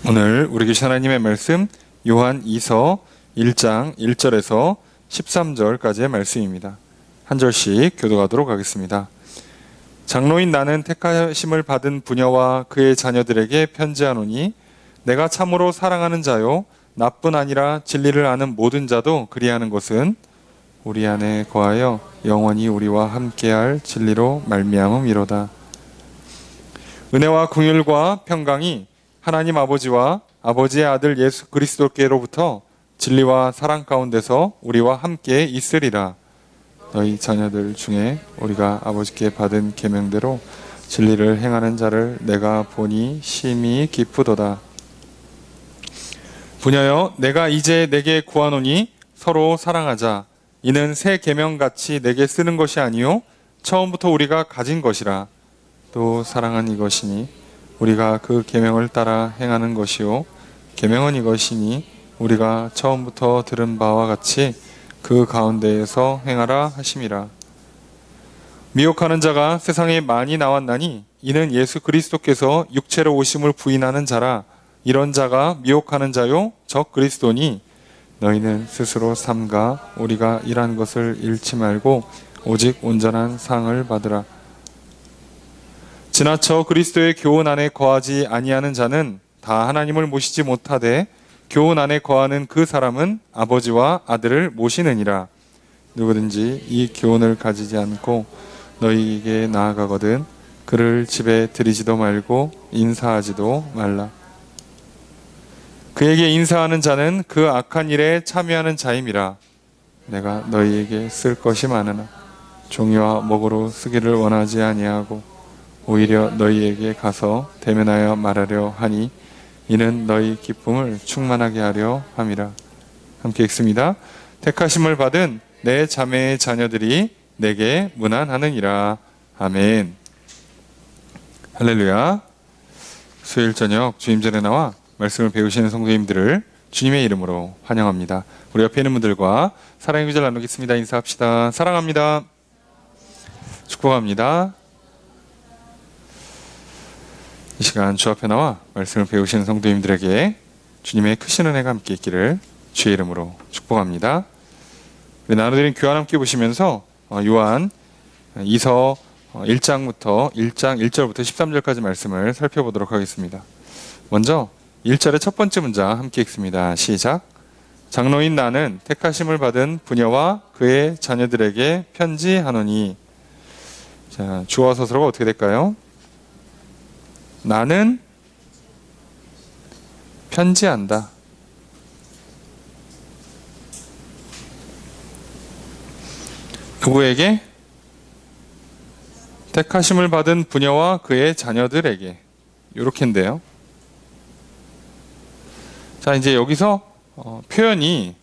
오늘 우리 계신 하나님의 말씀 요한 2서 1장 1절에서 13절까지의 말씀입니다. 한 절씩 교독하도록 하겠습니다. 장로인 나는 택하심을 받은 부녀와 그의 자녀들에게 편지하노니 내가 참으로 사랑하는 자요 나뿐 아니라 진리를 아는 모든 자도 그리하는 것은 우리 안에 거하여 영원히 우리와 함께할 진리로 말미암음이로다. 은혜와 긍휼과 평강이 하나님 아버지와 아버지의 아들 예수 그리스도께로부터 진리와 사랑 가운데서 우리와 함께 있으리라. 너희 자녀들 중에 우리가 아버지께 받은 계명대로 진리를 행하는 자를 내가 보니 심히 기쁘도다. 부녀여, 내가 이제 내게 구하노니 서로 사랑하자. 이는 새 계명같이 내게 쓰는 것이 아니요 처음부터 우리가 가진 것이라. 또 사랑은 이것이니 우리가 그 계명을 따라 행하는 것이요 계명은 이것이니 우리가 처음부터 들은 바와 같이 그 가운데에서 행하라 하심이라. 미혹하는 자가 세상에 많이 나왔나니 이는 예수 그리스도께서 육체로 오심을 부인하는 자라. 이런 자가 미혹하는 자요 적 그리스도니 너희는 스스로 삼가 우리가 일한 것을 잃지 말고 오직 온전한 상을 받으라. 지나쳐 그리스도의 교훈 안에 거하지 아니하는 자는 다 하나님을 모시지 못하되 교훈 안에 거하는 그 사람은 아버지와 아들을 모시느니라. 누구든지 이 교훈을 가지지 않고 너희에게 나아가거든 그를 집에 들이지도 말고 인사하지도 말라. 그에게 인사하는 자는 그 악한 일에 참여하는 자임이라. 내가 너희에게 쓸 것이 많으나 종이와 먹으로 쓰기를 원하지 아니하고 오히려 너희에게 가서 대면하여 말하려 하니 이는 너희 기쁨을 충만하게 하려 함이라. 함께 읽습니다. 택하심을 받은 내 자매의 자녀들이 내게 문안하느니라. 아멘. 할렐루야. 수요일 저녁 주임전에 나와 말씀을 배우시는 성도님들을 주님의 이름으로 환영합니다. 우리 옆에 있는 분들과 사랑의 구절 나누겠습니다. 인사합시다. 사랑합니다. 축복합니다. 이 시간 주 앞에 나와 말씀을 배우시는 성도님들에게 주님의 크신 은혜가 함께 있기를 주의 이름으로 축복합니다. 우리 나눠드린 교환 함께 보시면서 요한 2서 1장부터 1장 1절부터 13절까지 말씀을 살펴보도록 하겠습니다. 먼저 1절의 첫 번째 문장 함께 읽습니다. 시작. 장로인 나는 택하심을 받은 부녀와 그의 자녀들에게 편지하노니. 자, 주어 서술어가 어떻게 될까요? 나는 편지한다. 누구에게? 택하심을 받은 부녀와 그의 자녀들에게. 이렇게인데요. 자, 이제 여기서 표현이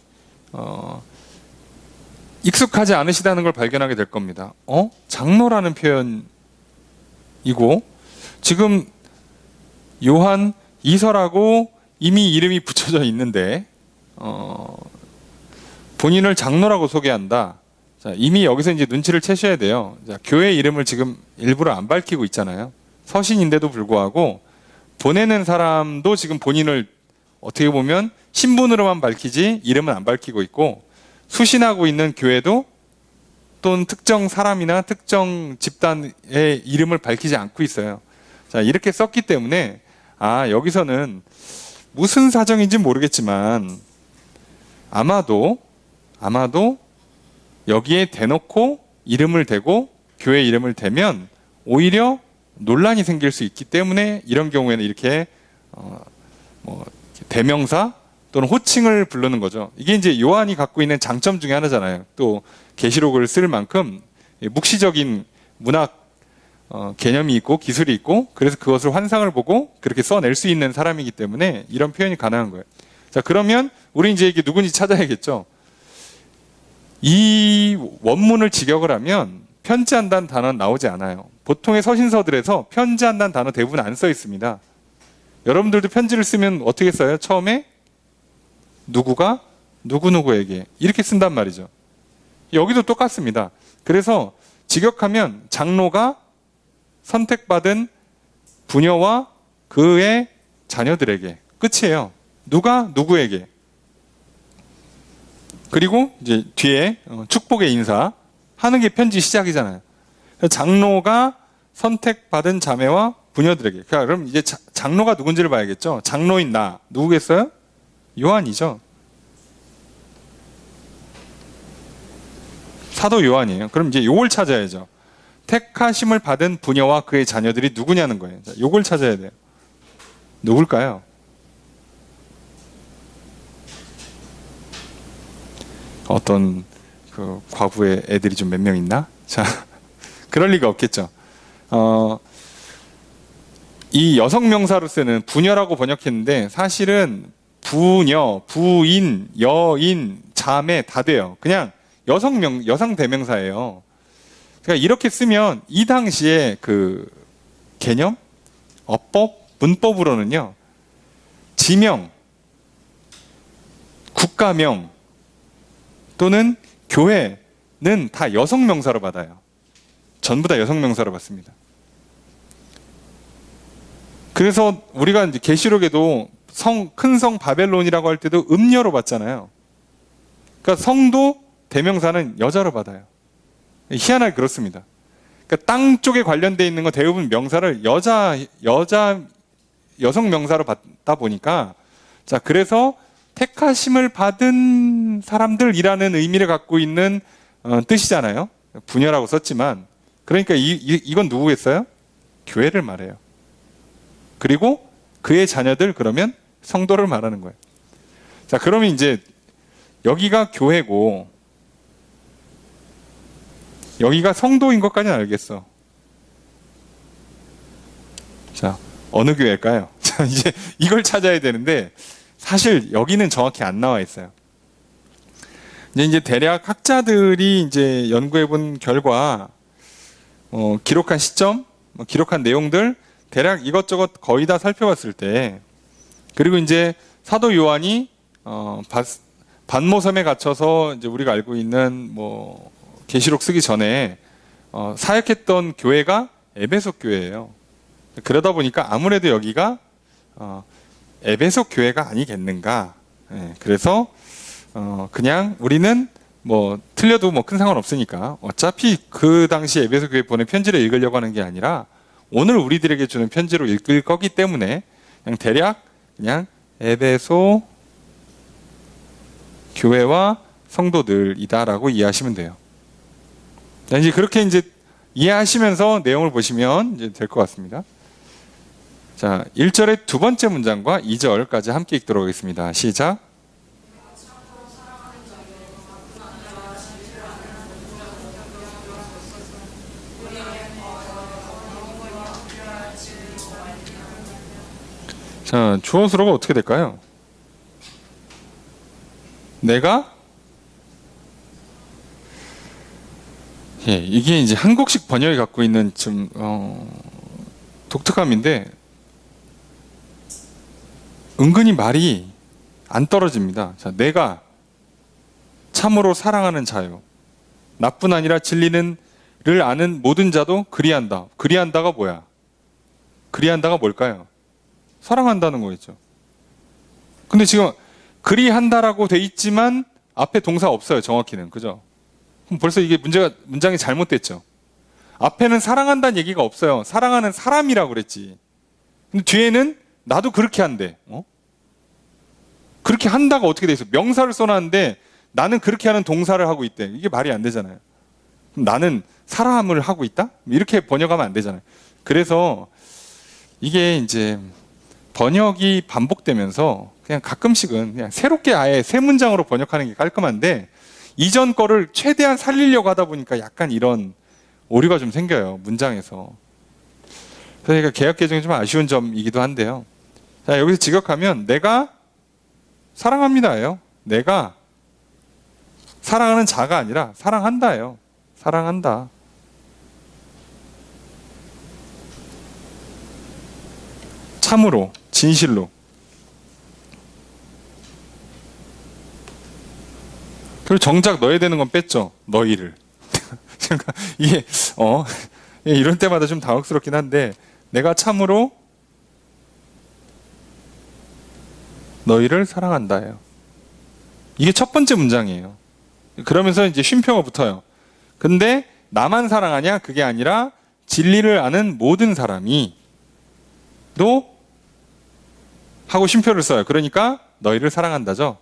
익숙하지 않으시다는 걸 발견하게 될 겁니다. 장로라는 표현이고 지금 요한 2서라고 이미 이름이 붙여져 있는데 본인을 장로라고 소개한다. 자, 이미 여기서 이제 눈치를 채셔야 돼요. 자, 교회 이름을 지금 일부러 안 밝히고 있잖아요. 서신인데도 불구하고 보내는 사람도 지금 본인을 어떻게 보면 신분으로만 밝히지 이름은 안 밝히고 있고 수신하고 있는 교회도 또는 특정 사람이나 특정 집단의 이름을 밝히지 않고 있어요. 자, 이렇게 썼기 때문에 여기서는 무슨 사정인지 모르겠지만 아마도 여기에 대놓고 이름을 대고 교회 이름을 대면 오히려 논란이 생길 수 있기 때문에 이런 경우에는 이렇게 대명사 또는 호칭을 부르는 거죠. 이게 이제 요한이 갖고 있는 장점 중에 하나잖아요. 또 계시록을 쓸 만큼 묵시적인 문학 개념이 있고 기술이 있고 그래서 그것을 환상을 보고 그렇게 써낼 수 있는 사람이기 때문에 이런 표현이 가능한 거예요. 자, 그러면 우리 이제 이게 누군지 찾아야겠죠. 이 원문을 직역을 하면 편지한다는 단어는 나오지 않아요. 보통의 서신서들에서 편지한다는 단어 대부분 안 써 있습니다. 여러분들도 편지를 쓰면 어떻게 써요? 처음에 누구가 누구누구에게 이렇게 쓴단 말이죠. 여기도 똑같습니다. 그래서 직역하면 장로가 선택받은 부녀와 그의 자녀들에게 끝이에요. 누가 누구에게. 그리고 이제 뒤에 축복의 인사 하는 게 편지 시작이잖아요. 장로가 선택받은 자매와 부녀들에게. 그럼 이제 장로가 누군지를 봐야겠죠. 장로인 나 누구겠어요? 요한이죠. 사도 요한이에요. 그럼 이제 요걸 찾아야죠. 택하심을 받은 부녀와 그의 자녀들이 누구냐는 거예요. 자, 요걸 찾아야 돼요. 누굴까요? 어떤 그 과부의 애들이 좀 몇 명 있나? 자, 그럴 리가 없겠죠. 이 여성 명사로 쓰는 부녀라고 번역했는데 사실은 부녀, 부인, 여인, 자매 다 돼요. 그냥 여성 대명사예요. 그러니까 이렇게 쓰면 이 당시에 그 개념, 어법, 문법으로는요, 지명, 국가명 또는 교회는 다 여성 명사로 받아요. 전부 다 여성 명사로 받습니다. 그래서 우리가 이제 계시록에도 큰 성 바벨론이라고 할 때도 음녀로 받잖아요. 그러니까 성도 대명사는 여자로 받아요. 희한하게 그렇습니다. 그러니까 땅 쪽에 관련돼 있는 거 대부분 명사를 여성 명사로 받다 보니까, 자, 그래서 택하심을 받은 사람들이라는 의미를 갖고 있는 뜻이잖아요. 부녀라고 썼지만, 그러니까 이건 누구겠어요? 교회를 말해요. 그리고 그의 자녀들, 그러면 성도를 말하는 거예요. 자, 그러면 이제 여기가 교회고 여기가 성도인 것까지는 알겠어. 자, 어느 교회일까요? 자, 이제 이걸 찾아야 되는데 사실 여기는 정확히 안 나와 있어요. 이제 대략 학자들이 이제 연구해 본 결과, 기록한 시점, 기록한 내용들 대략 이것저것 거의 다 살펴봤을 때, 그리고 이제 사도 요한이 반모섬에 갇혀서 이제 우리가 알고 있는 계시록 쓰기 전에 사역했던 교회가 에베소 교회예요. 그러다 보니까 아무래도 여기가 에베소 교회가 아니겠는가. 그래서 그냥 우리는 틀려도 큰 상관 없으니까 어차피 그 당시 에베소 교회 보낸 편지를 읽으려고 하는 게 아니라 오늘 우리들에게 주는 편지로 읽을 거기 때문에 그냥 대략 그냥 에베소 교회와 성도들이다라고 이해하시면 돼요. 이제 그렇게 이제 이해하시면서 내용을 보시면 이제 될 것 같습니다. 자, 1절의 두 번째 문장과 2절까지 함께 읽도록 하겠습니다. 시작. 자, 주어 수로가 어떻게 될까요? 내가? 예, 이게 이제 한국식 번역이 갖고 있는 좀 독특함인데 은근히 말이 안 떨어집니다. 자, 내가 참으로 사랑하는 자요. 나뿐 아니라 진리를 아는 모든 자도 그리한다. 그리한다가 뭐야? 그리한다가 뭘까요? 사랑한다는 거겠죠. 근데 지금 그리한다라고 돼 있지만 앞에 동사 없어요. 정확히는. 그죠? 그럼 벌써 이게 문장이 잘못됐죠. 앞에는 사랑한다는 얘기가 없어요. 사랑하는 사람이라고 그랬지. 근데 뒤에는 나도 그렇게 한대. 그렇게 한다가 어떻게 돼 있어? 명사를 써놨는데 나는 그렇게 하는 동사를 하고 있대. 이게 말이 안 되잖아요. 그럼 나는 사람을 하고 있다? 이렇게 번역하면 안 되잖아요. 그래서 이게 이제 번역이 반복되면서 그냥 가끔씩은 그냥 새롭게 아예 새 문장으로 번역하는 게 깔끔한데 이전 거를 최대한 살리려고 하다 보니까 약간 이런 오류가 좀 생겨요. 문장에서. 그러니까 개역 개정이 좀 아쉬운 점이기도 한데요. 자, 여기서 직역하면 내가 사랑합니다예요. 내가 사랑하는 자가 아니라 사랑한다예요. 사랑한다. 참으로, 진실로. 그리고 정작 넣어야 되는 건 뺐죠. 너희를. 그러니까 이게 이런 때마다 좀 당혹스럽긴 한데 내가 참으로 너희를 사랑한다예요. 이게 첫 번째 문장이에요. 그러면서 이제 쉼표가 붙어요. 근데 나만 사랑하냐? 그게 아니라 진리를 아는 모든 사람이 또 하고 쉼표를 써요. 그러니까 너희를 사랑한다죠.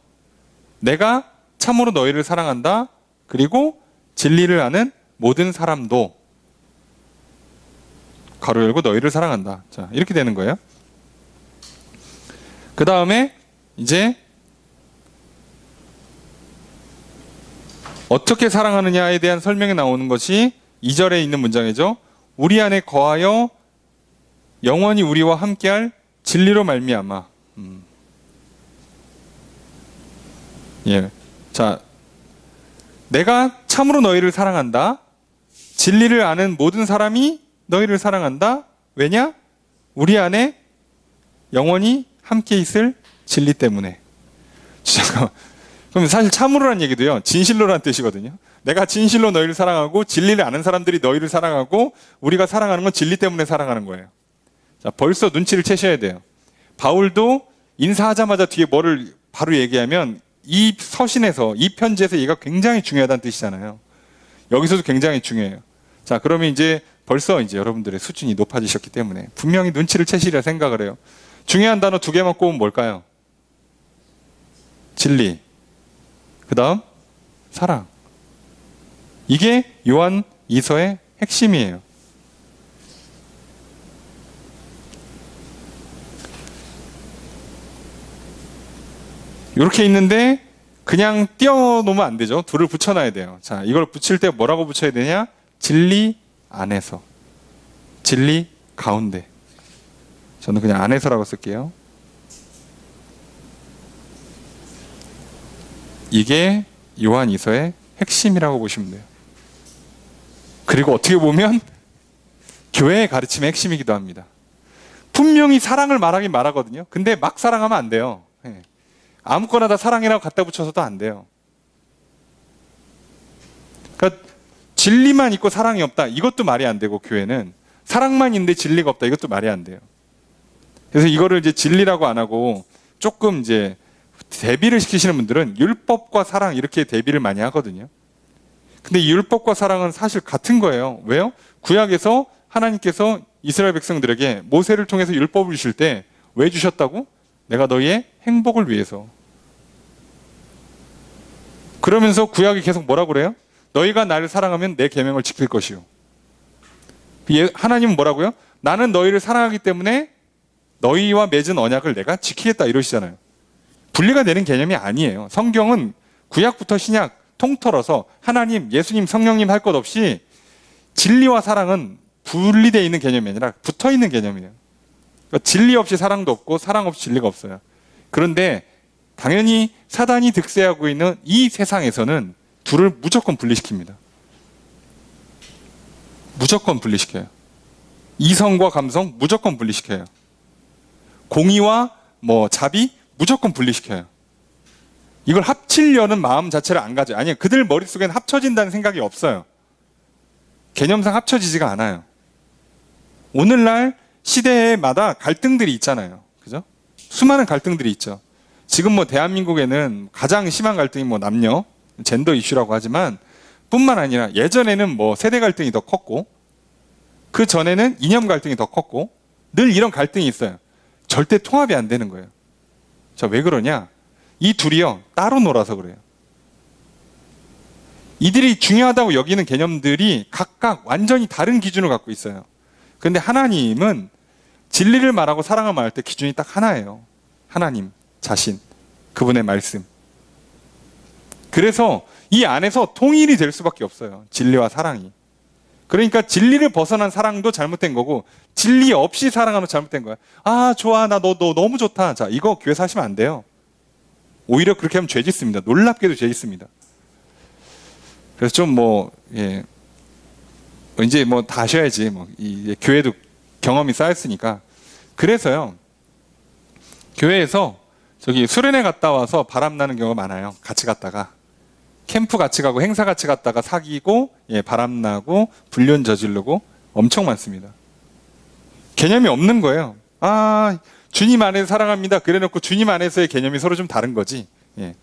내가 참으로 너희를 사랑한다. 그리고 진리를 아는 모든 사람도 가로 열고 너희를 사랑한다. 자, 이렇게 되는 거예요. 그 다음에 이제 어떻게 사랑하느냐에 대한 설명이 나오는 것이 2절에 있는 문장이죠. 우리 안에 거하여 영원히 우리와 함께할 진리로 말미암아. 예. 자, 내가 참으로 너희를 사랑한다. 진리를 아는 모든 사람이 너희를 사랑한다. 왜냐? 우리 안에 영원히 함께 있을 진리 때문에. 잠깐만. 그럼 사실 참으로란 얘기도요, 진실로란 뜻이거든요. 내가 진실로 너희를 사랑하고 진리를 아는 사람들이 너희를 사랑하고 우리가 사랑하는 건 진리 때문에 사랑하는 거예요. 자, 벌써 눈치를 채셔야 돼요. 바울도 인사하자마자 뒤에 뭐를 바로 얘기하면 이 서신에서, 이 편지에서 얘가 굉장히 중요하다는 뜻이잖아요. 여기서도 굉장히 중요해요. 자, 그러면 이제 벌써 이제 여러분들의 수준이 높아지셨기 때문에 분명히 눈치를 채시리라 생각을 해요. 중요한 단어 2개만 꼽으면 뭘까요? 진리. 그 다음 사랑. 이게 요한 2서의 핵심이에요. 이렇게 있는데 그냥 띄워놓으면 안 되죠. 둘을 붙여놔야 돼요. 자, 이걸 붙일 때 뭐라고 붙여야 되냐? 진리 안에서, 진리 가운데. 저는 그냥 안에서라고 쓸게요. 이게 요한 2서의 핵심이라고 보시면 돼요. 그리고 어떻게 보면 교회의 가르침의 핵심이기도 합니다. 분명히 사랑을 말하긴 말하거든요. 근데 막 사랑하면 안 돼요. 아무거나 다 사랑이라고 갖다 붙여서도 안 돼요. 그러니까 진리만 있고 사랑이 없다. 이것도 말이 안 되고, 교회는 사랑만 있는데 진리가 없다. 이것도 말이 안 돼요. 그래서 이거를 이제 진리라고 안 하고 조금 이제 대비를 시키시는 분들은 율법과 사랑 이렇게 대비를 많이 하거든요. 근데 이 율법과 사랑은 사실 같은 거예요. 왜요? 구약에서 하나님께서 이스라엘 백성들에게 모세를 통해서 율법을 주실 때 왜 주셨다고? 내가 너희의 행복을 위해서. 그러면서 구약이 계속 뭐라고 그래요? 너희가 나를 사랑하면 내 계명을 지킬 것이요. 하나님은 뭐라고요? 나는 너희를 사랑하기 때문에 너희와 맺은 언약을 내가 지키겠다 이러시잖아요. 분리가 되는 개념이 아니에요. 성경은 구약부터 신약 통틀어서 하나님, 예수님, 성령님 할 것 없이 진리와 사랑은 분리되어 있는 개념이 아니라 붙어 있는 개념이에요. 그러니까 진리 없이 사랑도 없고 사랑 없이 진리가 없어요. 그런데 당연히 사단이 득세하고 있는 이 세상에서는 둘을 무조건 분리시킵니다. 무조건 분리시켜요. 이성과 감성 무조건 분리시켜요. 공의와 자비 무조건 분리시켜요. 이걸 합치려는 마음 자체를 안 가져요. 아니요, 그들 머릿속에는 합쳐진다는 생각이 없어요. 개념상 합쳐지지가 않아요. 오늘날 시대마다 갈등들이 있잖아요. 그죠? 수많은 갈등들이 있죠. 지금 대한민국에는 가장 심한 갈등이 남녀, 젠더 이슈라고 하지만 뿐만 아니라 예전에는 세대 갈등이 더 컸고 그 전에는 이념 갈등이 더 컸고 늘 이런 갈등이 있어요. 절대 통합이 안 되는 거예요. 자, 왜 그러냐? 이 둘이요, 따로 놀아서 그래요. 이들이 중요하다고 여기는 개념들이 각각 완전히 다른 기준을 갖고 있어요. 그런데 하나님은 진리를 말하고 사랑을 말할 때 기준이 딱 하나예요. 하나님 자신, 그분의 말씀. 그래서 이 안에서 통일이 될 수밖에 없어요. 진리와 사랑이. 그러니까 진리를 벗어난 사랑도 잘못된 거고 진리 없이 사랑하면 잘못된 거야. 아, 좋아, 나 너 너무 좋다. 자, 이거 교회에서 하시면 안 돼요. 오히려 그렇게 하면 죄 짓습니다. 놀랍게도 죄 짓습니다. 그래서 좀 이제 다 하셔야지. 이 교회도 경험이 쌓였으니까. 그래서요, 교회에서 수련회 갔다 와서 바람 나는 경우가 많아요. 같이 갔다가. 캠프 같이 가고 행사 같이 갔다가 사귀고 바람 나고 불륜 저지르고 엄청 많습니다. 개념이 없는 거예요. 아, 주님 안에서 사랑합니다. 그래놓고 주님 안에서의 개념이 서로 좀 다른 거지. 예.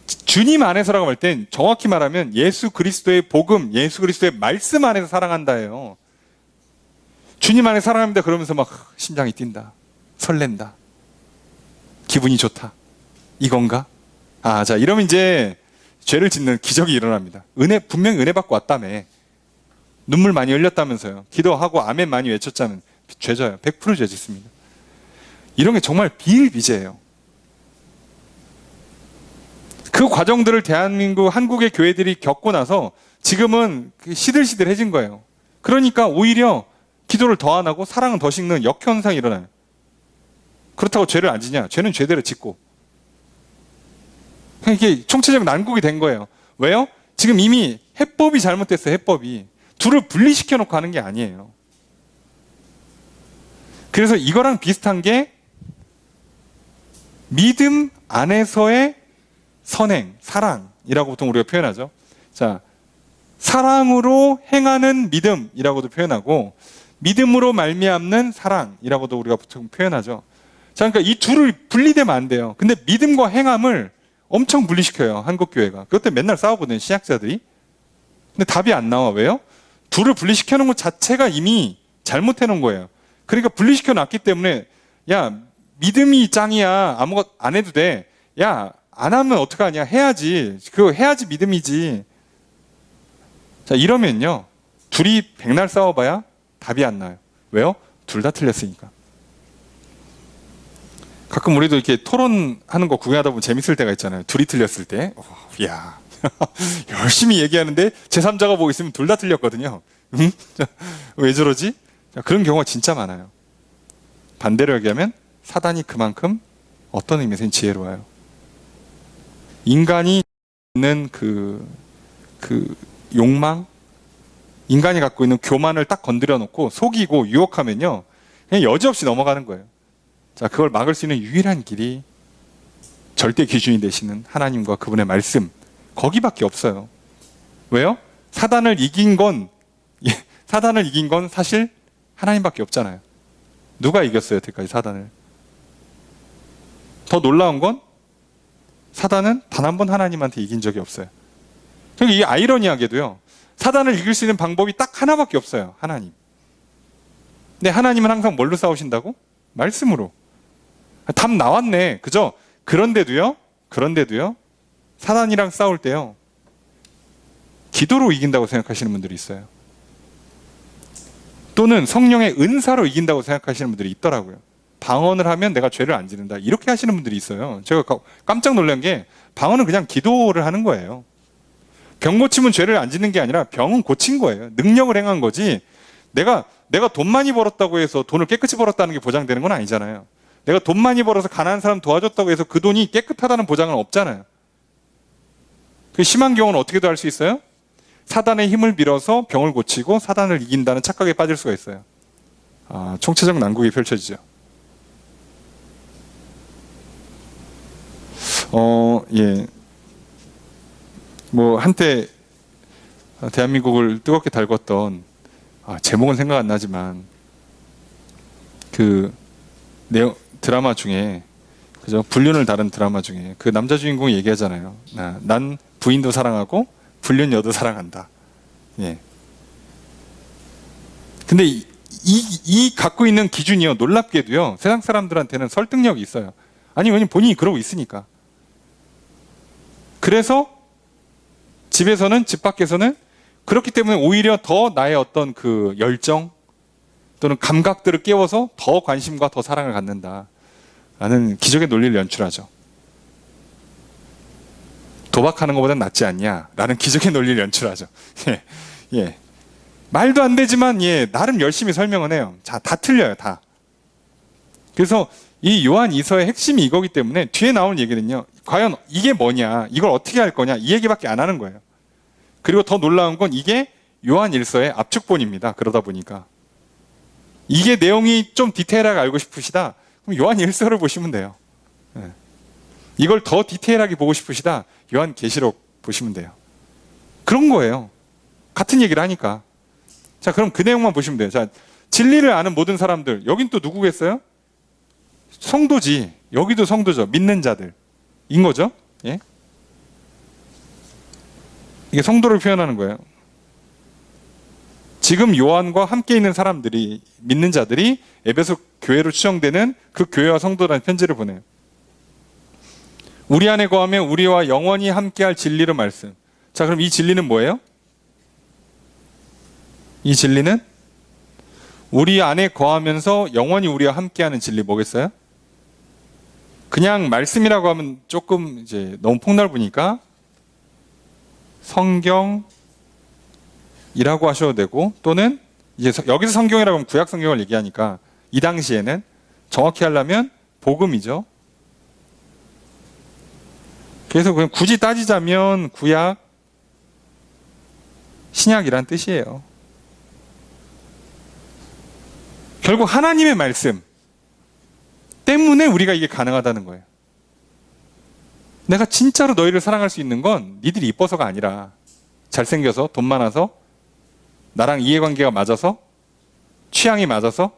주님 안에서라고 할 땐 정확히 말하면 예수 그리스도의 복음, 예수 그리스도의 말씀 안에서 사랑한다예요. 주님 안에 사랑합니다. 그러면서 막 심장이 뛴다. 설렌다. 기분이 좋다. 이건가? 자, 이러면 이제 죄를 짓는 기적이 일어납니다. 분명히 은혜 받고 왔다며. 눈물 많이 흘렸다면서요. 기도하고 아멘 많이 외쳤자면 죄져요. 100% 죄 짓습니다. 이런 게 정말 비일비재해요. 그 과정들을 대한민국, 한국의 교회들이 겪고 나서 지금은 시들시들해진 거예요. 그러니까 오히려 기도를 더 안 하고 사랑은 더 식는 역현상이 일어나요. 그렇다고 죄를 안 지냐? 죄는 죄대로 짓고. 이게 총체적 난국이 된 거예요. 왜요? 지금 이미 해법이 잘못됐어요. 해법이. 둘을 분리시켜 놓고 하는 게 아니에요. 그래서 이거랑 비슷한 게 믿음 안에서의 선행, 사랑이라고 보통 우리가 표현하죠. 자, 사랑으로 행하는 믿음이라고도 표현하고 믿음으로 말미암는 사랑이라고도 우리가 보통 표현하죠. 자, 그러니까 이 둘을 분리되면 안 돼요. 근데 믿음과 행함을 엄청 분리시켜요. 한국 교회가. 그것 때문에 맨날 싸우거든요. 신학자들이. 근데 답이 안 나와. 왜요? 둘을 분리시켜 놓은 것 자체가 이미 잘못해 놓은 거예요. 그러니까 분리시켜 놨기 때문에 야, 믿음이 짱이야. 아무것도 안 해도 돼. 야, 안 하면 어떡하냐. 해야지. 그거 해야지 믿음이지. 자, 이러면요. 둘이 백날 싸워봐야 답이 안 나요. 왜요? 둘 다 틀렸으니까. 가끔 우리도 이렇게 토론하는 거 구경하다 보면 재밌을 때가 있잖아요. 둘이 틀렸을 때. 이야. 열심히 얘기하는데 제3자가 보고 있으면 둘 다 틀렸거든요. 응? 왜 저러지? 자, 그런 경우가 진짜 많아요. 반대로 얘기하면 사단이 그만큼 어떤 의미에서는 지혜로워요. 인간이 있는 그 욕망, 인간이 갖고 있는 교만을 딱 건드려 놓고 속이고 유혹하면요, 그냥 여지없이 넘어가는 거예요. 자, 그걸 막을 수 있는 유일한 길이 절대 기준이 되시는 하나님과 그분의 말씀, 거기밖에 없어요. 왜요? 사단을 이긴 건 사실 하나님밖에 없잖아요. 누가 이겼어요, 여태까지 사단을? 더 놀라운 건 사단은 단 한 번 하나님한테 이긴 적이 없어요. 그러니까 이 아이러니하게도요, 사단을 이길 수 있는 방법이 딱 하나밖에 없어요. 하나님. 근데 하나님은 항상 뭘로 싸우신다고? 말씀으로. 답 나왔네. 그죠? 그런데도요, 사단이랑 싸울 때요, 기도로 이긴다고 생각하시는 분들이 있어요. 또는 성령의 은사로 이긴다고 생각하시는 분들이 있더라고요. 방언을 하면 내가 죄를 안 지는다. 이렇게 하시는 분들이 있어요. 제가 깜짝 놀란 게 방언은 그냥 기도를 하는 거예요. 병 고치면 죄를 안 짓는 게 아니라 병은 고친 거예요. 능력을 행한 거지. 내가 돈 많이 벌었다고 해서 돈을 깨끗이 벌었다는 게 보장되는 건 아니잖아요. 내가 돈 많이 벌어서 가난한 사람 도와줬다고 해서 그 돈이 깨끗하다는 보장은 없잖아요. 그 심한 경우는 어떻게도 할 수 있어요? 사단의 힘을 빌어서 병을 고치고 사단을 이긴다는 착각에 빠질 수가 있어요. 총체적 난국이 펼쳐지죠. 예. 뭐 한때 대한민국을 뜨겁게 달궜던, 제목은 생각 안 나지만 그 드라마 중에, 그죠? 불륜을 다룬 드라마 중에 그 남자 주인공이 얘기하잖아요. 난 부인도 사랑하고 불륜 여도 사랑한다. 예. 근데 이 갖고 있는 기준이요, 놀랍게도요, 세상 사람들한테는 설득력이 있어요. 아니, 왜냐면 본인이 그러고 있으니까. 그래서 집에서는, 집 밖에서는 그렇기 때문에 오히려 더 나의 어떤 그 열정 또는 감각들을 깨워서 더 관심과 더 사랑을 갖는다 라는 기적의 논리를 연출하죠. 도박하는 것보다는 낫지 않냐 라는 기적의 논리를 연출하죠. 예. 말도 안 되지만 나름 열심히 설명을 해요. 자, 다 틀려요, 다. 그래서 이 요한 2서의 핵심이 이거기 때문에 뒤에 나오는 얘기는요, 과연 이게 뭐냐, 이걸 어떻게 할 거냐, 이 얘기밖에 안 하는 거예요. 그리고 더 놀라운 건 이게 요한 1서의 압축본입니다. 그러다 보니까 이게 내용이 좀 디테일하게 알고 싶으시다, 그럼 요한 1서를 보시면 돼요. 이걸 더 디테일하게 보고 싶으시다, 요한 계시록 보시면 돼요. 그런 거예요. 같은 얘기를 하니까. 자, 그럼 그 내용만 보시면 돼요. 자, 진리를 아는 모든 사람들, 여긴 또 누구겠어요? 성도지. 여기도 성도죠. 믿는 자들인 거죠. 예? 이게 성도를 표현하는 거예요. 지금 요한과 함께 있는 사람들이, 믿는 자들이 에베소 교회로 추정되는 그 교회와 성도라는 편지를 보내요. 우리 안에 거하면 우리와 영원히 함께할 진리로 말씀. 자, 그럼 이 진리는 뭐예요? 이 진리는 우리 안에 거하면서 영원히 우리와 함께하는 진리 뭐겠어요? 그냥 말씀이라고 하면 조금 이제 너무 폭넓으니까 성경이라고 하셔도 되고, 또는 이제 여기서 성경이라고 하면 구약 성경을 얘기하니까 이 당시에는 정확히 하려면 복음이죠. 그래서 그냥 굳이 따지자면 구약, 신약이란 뜻이에요. 결국 하나님의 말씀 때문에 우리가 이게 가능하다는 거예요. 내가 진짜로 너희를 사랑할 수 있는 건 니들이 이뻐서가 아니라, 잘생겨서, 돈 많아서, 나랑 이해관계가 맞아서, 취향이 맞아서,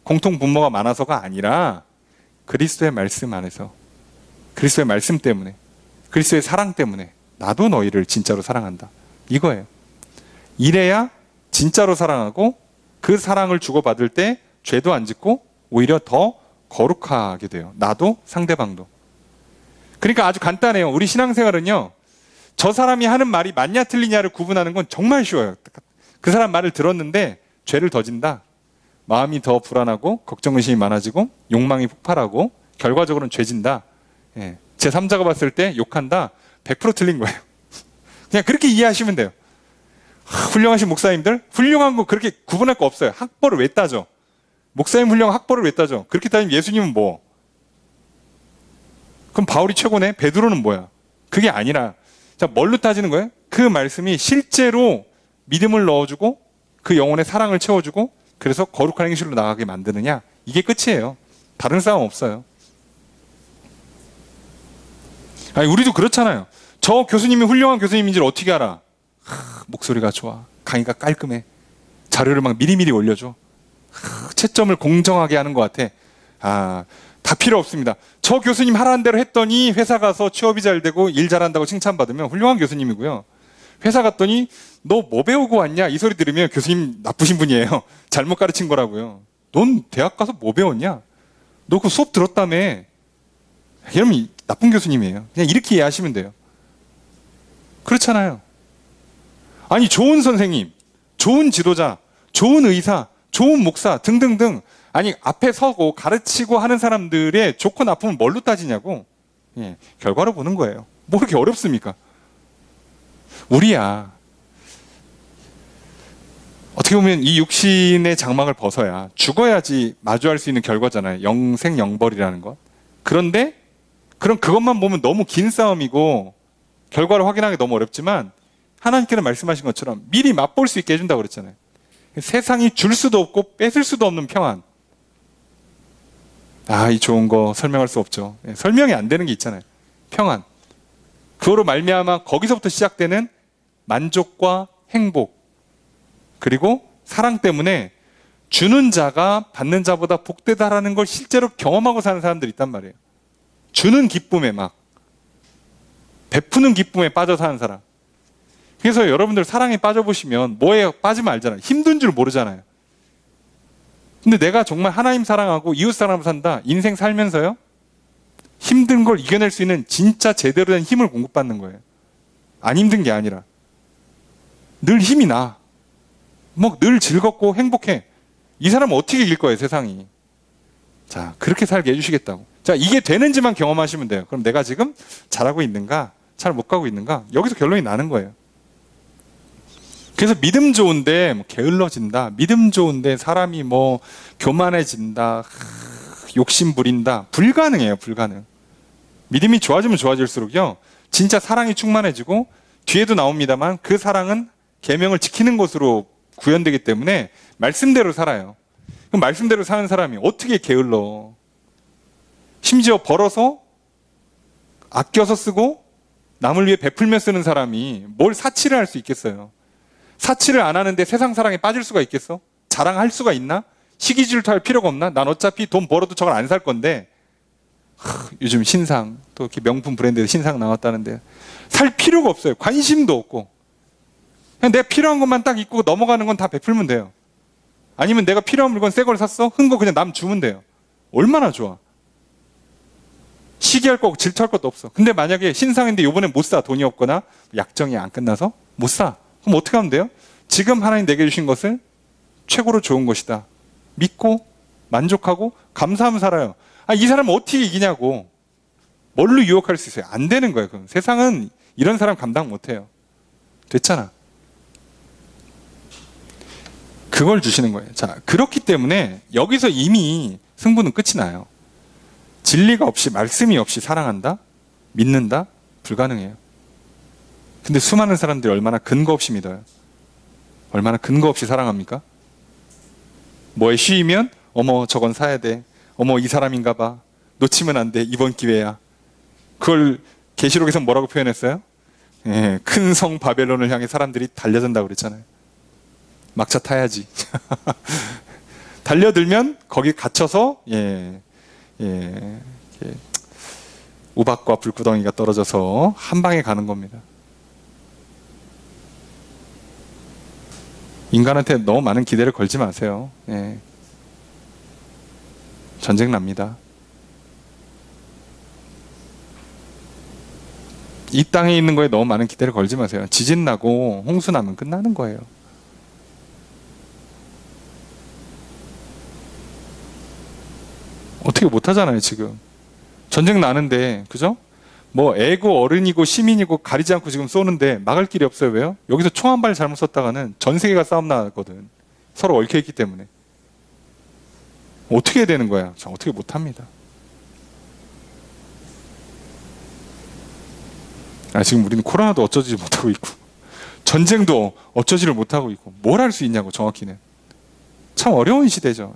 공통 분모가 많아서가 아니라 그리스도의 말씀 안에서, 그리스도의 말씀 때문에, 그리스도의 사랑 때문에 나도 너희를 진짜로 사랑한다. 이거예요. 이래야 진짜로 사랑하고 그 사랑을 주고받을 때 죄도 안 짓고 오히려 더 거룩하게 돼요. 나도 상대방도. 그러니까 아주 간단해요. 우리 신앙생활은요, 저 사람이 하는 말이 맞냐 틀리냐를 구분하는 건 정말 쉬워요. 그 사람 말을 들었는데 죄를 더 진다. 마음이 더 불안하고 걱정 의심이 많아지고 욕망이 폭발하고 결과적으로는 죄진다. 예. 제3자가 봤을 때 욕한다. 100% 틀린 거예요. 그냥 그렇게 이해하시면 돼요. 훌륭하신 목사님들, 훌륭한 거 그렇게 구분할 거 없어요. 학벌을 왜 따져? 목사님 훌륭한 학벌을 왜 따져? 그렇게 따지면 예수님은 뭐? 그럼 바울이 최고네? 베드로는 뭐야? 그게 아니라, 자, 뭘로 따지는 거예요? 그 말씀이 실제로 믿음을 넣어주고 그 영혼의 사랑을 채워주고 그래서 거룩한 행실로 나가게 만드느냐? 이게 끝이에요. 다른 싸움 없어요. 아니, 우리도 그렇잖아요. 저 교수님이 훌륭한 교수님인지를 어떻게 알아? 목소리가 좋아. 강의가 깔끔해. 자료를 막 미리미리 올려줘. 채점을 공정하게 하는 것 같아. 다 필요 없습니다. 저 교수님 하라는 대로 했더니 회사 가서 취업이 잘 되고 일 잘한다고 칭찬받으면 훌륭한 교수님이고요. 회사 갔더니 너 뭐 배우고 왔냐? 이 소리 들으면 교수님 나쁘신 분이에요. 잘못 가르친 거라고요. 넌 대학 가서 뭐 배웠냐? 너 그 수업 들었다며. 이러면 나쁜 교수님이에요. 그냥 이렇게 이해하시면 돼요. 그렇잖아요. 아니, 좋은 선생님, 좋은 지도자, 좋은 의사, 좋은 목사 등등등, 아니 앞에 서고 가르치고 하는 사람들의 좋고 나쁨은 뭘로 따지냐고. 예, 결과로 보는 거예요. 뭐 그렇게 어렵습니까? 우리야 어떻게 보면 이 육신의 장막을 벗어야 죽어야지 마주할 수 있는 결과잖아요. 영생영벌이라는 것. 그런데 그럼 그것만 보면 너무 긴 싸움이고 결과를 확인하기 너무 어렵지만, 하나님께서 말씀하신 것처럼 미리 맛볼 수 있게 해준다고 그랬잖아요. 세상이 줄 수도 없고 뺏을 수도 없는 평안. 이 좋은 거 설명할 수 없죠. 설명이 안 되는 게 있잖아요. 평안. 그거로 말미암아 거기서부터 시작되는 만족과 행복, 그리고 사랑 때문에 주는 자가 받는 자보다 복되다라는 걸 실제로 경험하고 사는 사람들이 있단 말이에요. 주는 기쁨에 막 베푸는 기쁨에 빠져 사는 사람. 그래서 여러분들 사랑에 빠져보시면 뭐에 빠지면 알잖아요. 힘든 줄 모르잖아요. 근데 내가 정말 하나님 사랑하고 이웃 사랑하고 산다. 인생 살면서요, 힘든 걸 이겨낼 수 있는 진짜 제대로 된 힘을 공급받는 거예요. 안 힘든 게 아니라 늘 힘이 나. 뭐 늘 즐겁고 행복해. 이 사람은 어떻게 이길 거예요, 세상이. 자, 그렇게 살게 해주시겠다고. 자, 이게 되는지만 경험하시면 돼요. 그럼 내가 지금 잘하고 있는가, 잘 못 가고 있는가, 여기서 결론이 나는 거예요. 그래서 믿음 좋은데 뭐 게을러진다, 믿음 좋은데 사람이 뭐 교만해진다, 욕심 부린다, 불가능해요. 불가능. 믿음이 좋아지면 좋아질수록요, 진짜 사랑이 충만해지고, 뒤에도 나옵니다만 그 사랑은 계명을 지키는 것으로 구현되기 때문에 말씀대로 살아요. 그럼 말씀대로 사는 사람이 어떻게 게을러? 심지어 벌어서 아껴서 쓰고 남을 위해 베풀며 쓰는 사람이 뭘 사치를 할 수 있겠어요? 사치를 안 하는데 세상 사랑에 빠질 수가 있겠어? 자랑할 수가 있나? 시기 질투할 필요가 없나? 난 어차피 돈 벌어도 저걸 안 살 건데 요즘 신상 또 이렇게 명품 브랜드 신상 나왔다는데 살 필요가 없어요. 관심도 없고 그냥 내가 필요한 것만 딱 입고 넘어가는 건 다 베풀면 돼요. 아니면 내가 필요한 물건 새 걸 샀어? 흔 거 그냥 남 주면 돼요. 얼마나 좋아. 시기할 거고 질투할 것도 없어. 근데 만약에 신상인데 이번에 못 사, 돈이 없거나 약정이 안 끝나서 못 사. 그럼 어떻게 하면 돼요? 지금 하나님 내게 주신 것을 최고로 좋은 것이다 믿고 만족하고 감사하며 살아요. 이 사람은 어떻게 이기냐고. 뭘로 유혹할 수 있어요? 안 되는 거예요. 그럼 세상은 이런 사람 감당 못해요. 됐잖아. 그걸 주시는 거예요. 자, 그렇기 때문에 여기서 이미 승부는 끝이 나요. 진리가 없이, 말씀이 없이 사랑한다? 믿는다? 불가능해요. 근데 수많은 사람들이 얼마나 근거 없이 믿어요. 얼마나 근거 없이 사랑합니까? 뭐에 쉬이면 어머 저건 사야 돼. 어머 이 사람인가 봐. 놓치면 안 돼. 이번 기회야. 그걸 계시록에서 뭐라고 표현했어요? 예, 큰 성 바벨론을 향해 사람들이 달려든다고 그랬잖아요. 막차 타야지. 달려들면 거기 갇혀서 우박과 불구덩이가 떨어져서 한 방에 가는 겁니다. 인간한테 너무 많은 기대를 걸지 마세요. 전쟁 납니다. 이 땅에 있는 거에 너무 많은 기대를 걸지 마세요. 지진 나고 홍수 나면 끝나는 거예요. 어떻게 못하잖아요 지금. 전쟁 나는데 그죠? 뭐 애고 어른이고 시민이고 가리지 않고 지금 쏘는데 막을 길이 없어요. 왜요? 여기서 총 한 발 잘못 쐈다가는 전 세계가 싸움 나거든. 서로 얽혀있기 때문에. 어떻게 해야 되는 거야? 자, 어떻게 못합니다. 지금 우리는 코로나도 어쩌지 못하고 있고 전쟁도 어쩌지를 못하고 있고 뭘 할 수 있냐고. 정확히는 참 어려운 시대죠.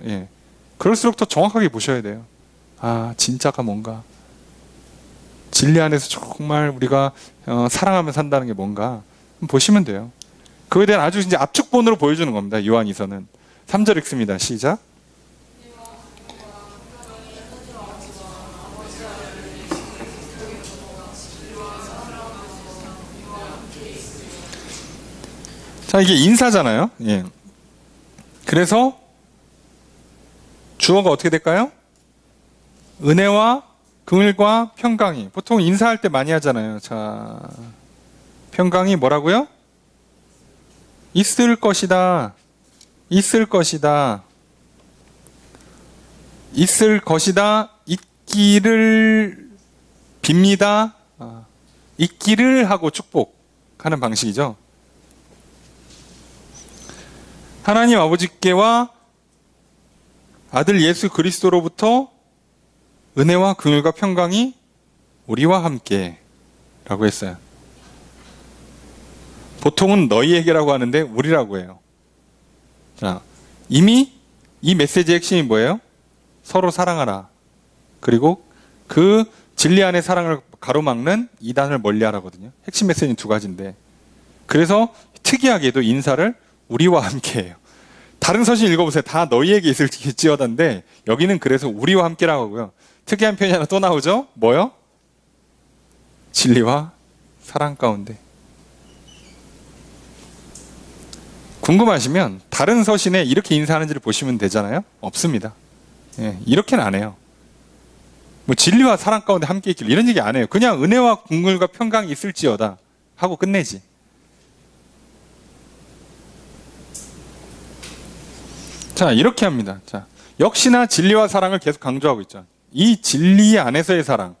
그럴수록 더 정확하게 보셔야 돼요. 진짜가 뭔가, 진리 안에서 정말 우리가 사랑하며 산다는 게 뭔가 보시면 돼요. 그거에 대한 아주 이제 압축본으로 보여주는 겁니다. 요한이서는 3절 읽습니다. 시작. 자, 이게 인사잖아요. 그래서 주어가 어떻게 될까요? 은혜와 긍휼과 평강이. 보통 인사할 때 많이 하잖아요. 자, 평강이 뭐라고요? 있을 것이다. 있을 것이다. 있을 것이다. 있기를 빕니다. 있기를 하고 축복하는 방식이죠. 하나님 아버지께와 아들 예수 그리스도로부터 은혜와 긍휼과 평강이 우리와 함께 라고 했어요. 보통은 너희에게라고 하는데 우리라고 해요. 자, 이미 이 메시지의 핵심이 뭐예요? 서로 사랑하라. 그리고 그 진리 안의 사랑을 가로막는 이단을 멀리하라거든요. 핵심 메시지는 두 가지인데, 그래서 특이하게도 인사를 우리와 함께 해요. 다른 서신 읽어보세요. 다 너희에게 있을지어다인데 여기는 그래서 우리와 함께라고 하고요. 특이한 표현이 하나 또 나오죠. 뭐요? 진리와 사랑 가운데. 궁금하시면 다른 서신에 이렇게 인사하는지를 보시면 되잖아요. 없습니다. 이렇게는 안 해요. 뭐 진리와 사랑 가운데 함께 있길 이런 얘기 안 해요. 그냥 은혜와 긍휼과 평강이 있을지어다 하고 끝내지. 자, 이렇게 합니다. 자, 역시나 진리와 사랑을 계속 강조하고 있죠. 이 진리 안에서의 사랑,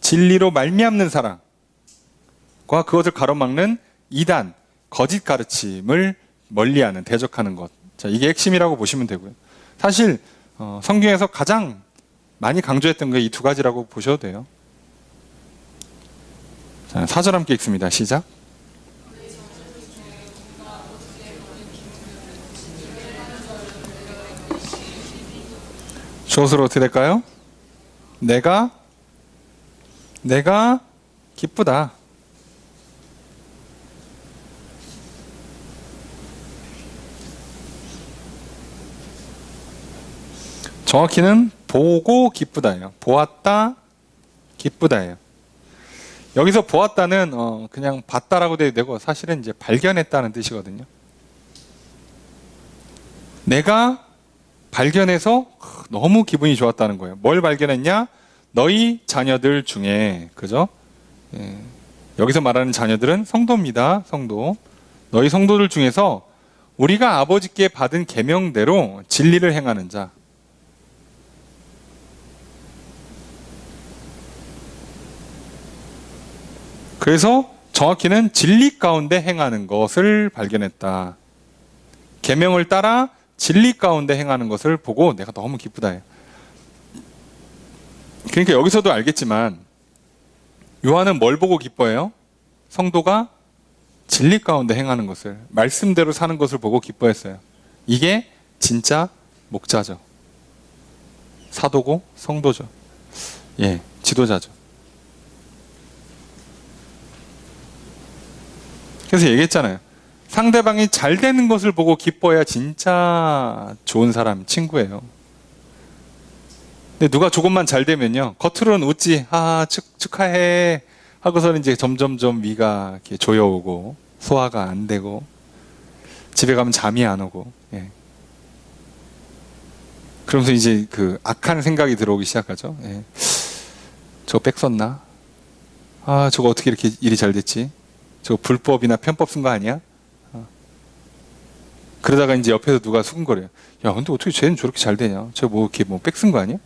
진리로 말미암는 사랑과 그것을 가로막는 이단, 거짓 가르침을 멀리하는, 대적하는 것. 자, 이게 핵심이라고 보시면 되고요. 사실 성경에서 가장 많이 강조했던 게 이 두 가지라고 보셔도 돼요. 자, 4절 함께 읽습니다. 시작. 주어서로 어떻게 될까요? 내가 기쁘다. 정확히는 보고 기쁘다예요. 보았다, 기쁘다예요. 여기서 보았다는 그냥 봤다라고 돼도 되고 사실은 이제 발견했다는 뜻이거든요. 내가 발견해서 너무 기분이 좋았다는 거예요. 뭘 발견했냐? 너희 자녀들 중에, 그죠? 예. 여기서 말하는 자녀들은 성도입니다. 성도. 너희 성도들 중에서 우리가 아버지께 받은 계명대로 진리를 행하는 자. 그래서 정확히는 진리 가운데 행하는 것을 발견했다. 계명을 따라 진리 가운데 행하는 것을 보고 내가 너무 기쁘다. 그러니까 여기서도 알겠지만 요한은 뭘 보고 기뻐해요? 성도가 진리 가운데 행하는 것을, 말씀대로 사는 것을 보고 기뻐했어요. 이게 진짜 목자죠. 사도고 성도죠. 예, 지도자죠. 그래서 얘기했잖아요. 상대방이 잘 되는 것을 보고 기뻐해야 진짜 좋은 사람, 친구예요. 근데 누가 조금만 잘 되면요, 겉으로는 웃지, 축하해 하고서는 이제 점점점 위가 이렇게 조여오고 소화가 안 되고 집에 가면 잠이 안 오고, 예. 그러면서 이제 그 악한 생각이 들어오기 시작하죠. 예. 저거 백 썼나? 저거 어떻게 이렇게 일이 잘 됐지? 저거 불법이나 편법 쓴 거 아니야? 그러다가 이제 옆에서 누가 수근거려요. 야, 근데 어떻게 쟤는 저렇게 잘 되냐? 저 뭐 이렇게 백 쓴 거 아니야?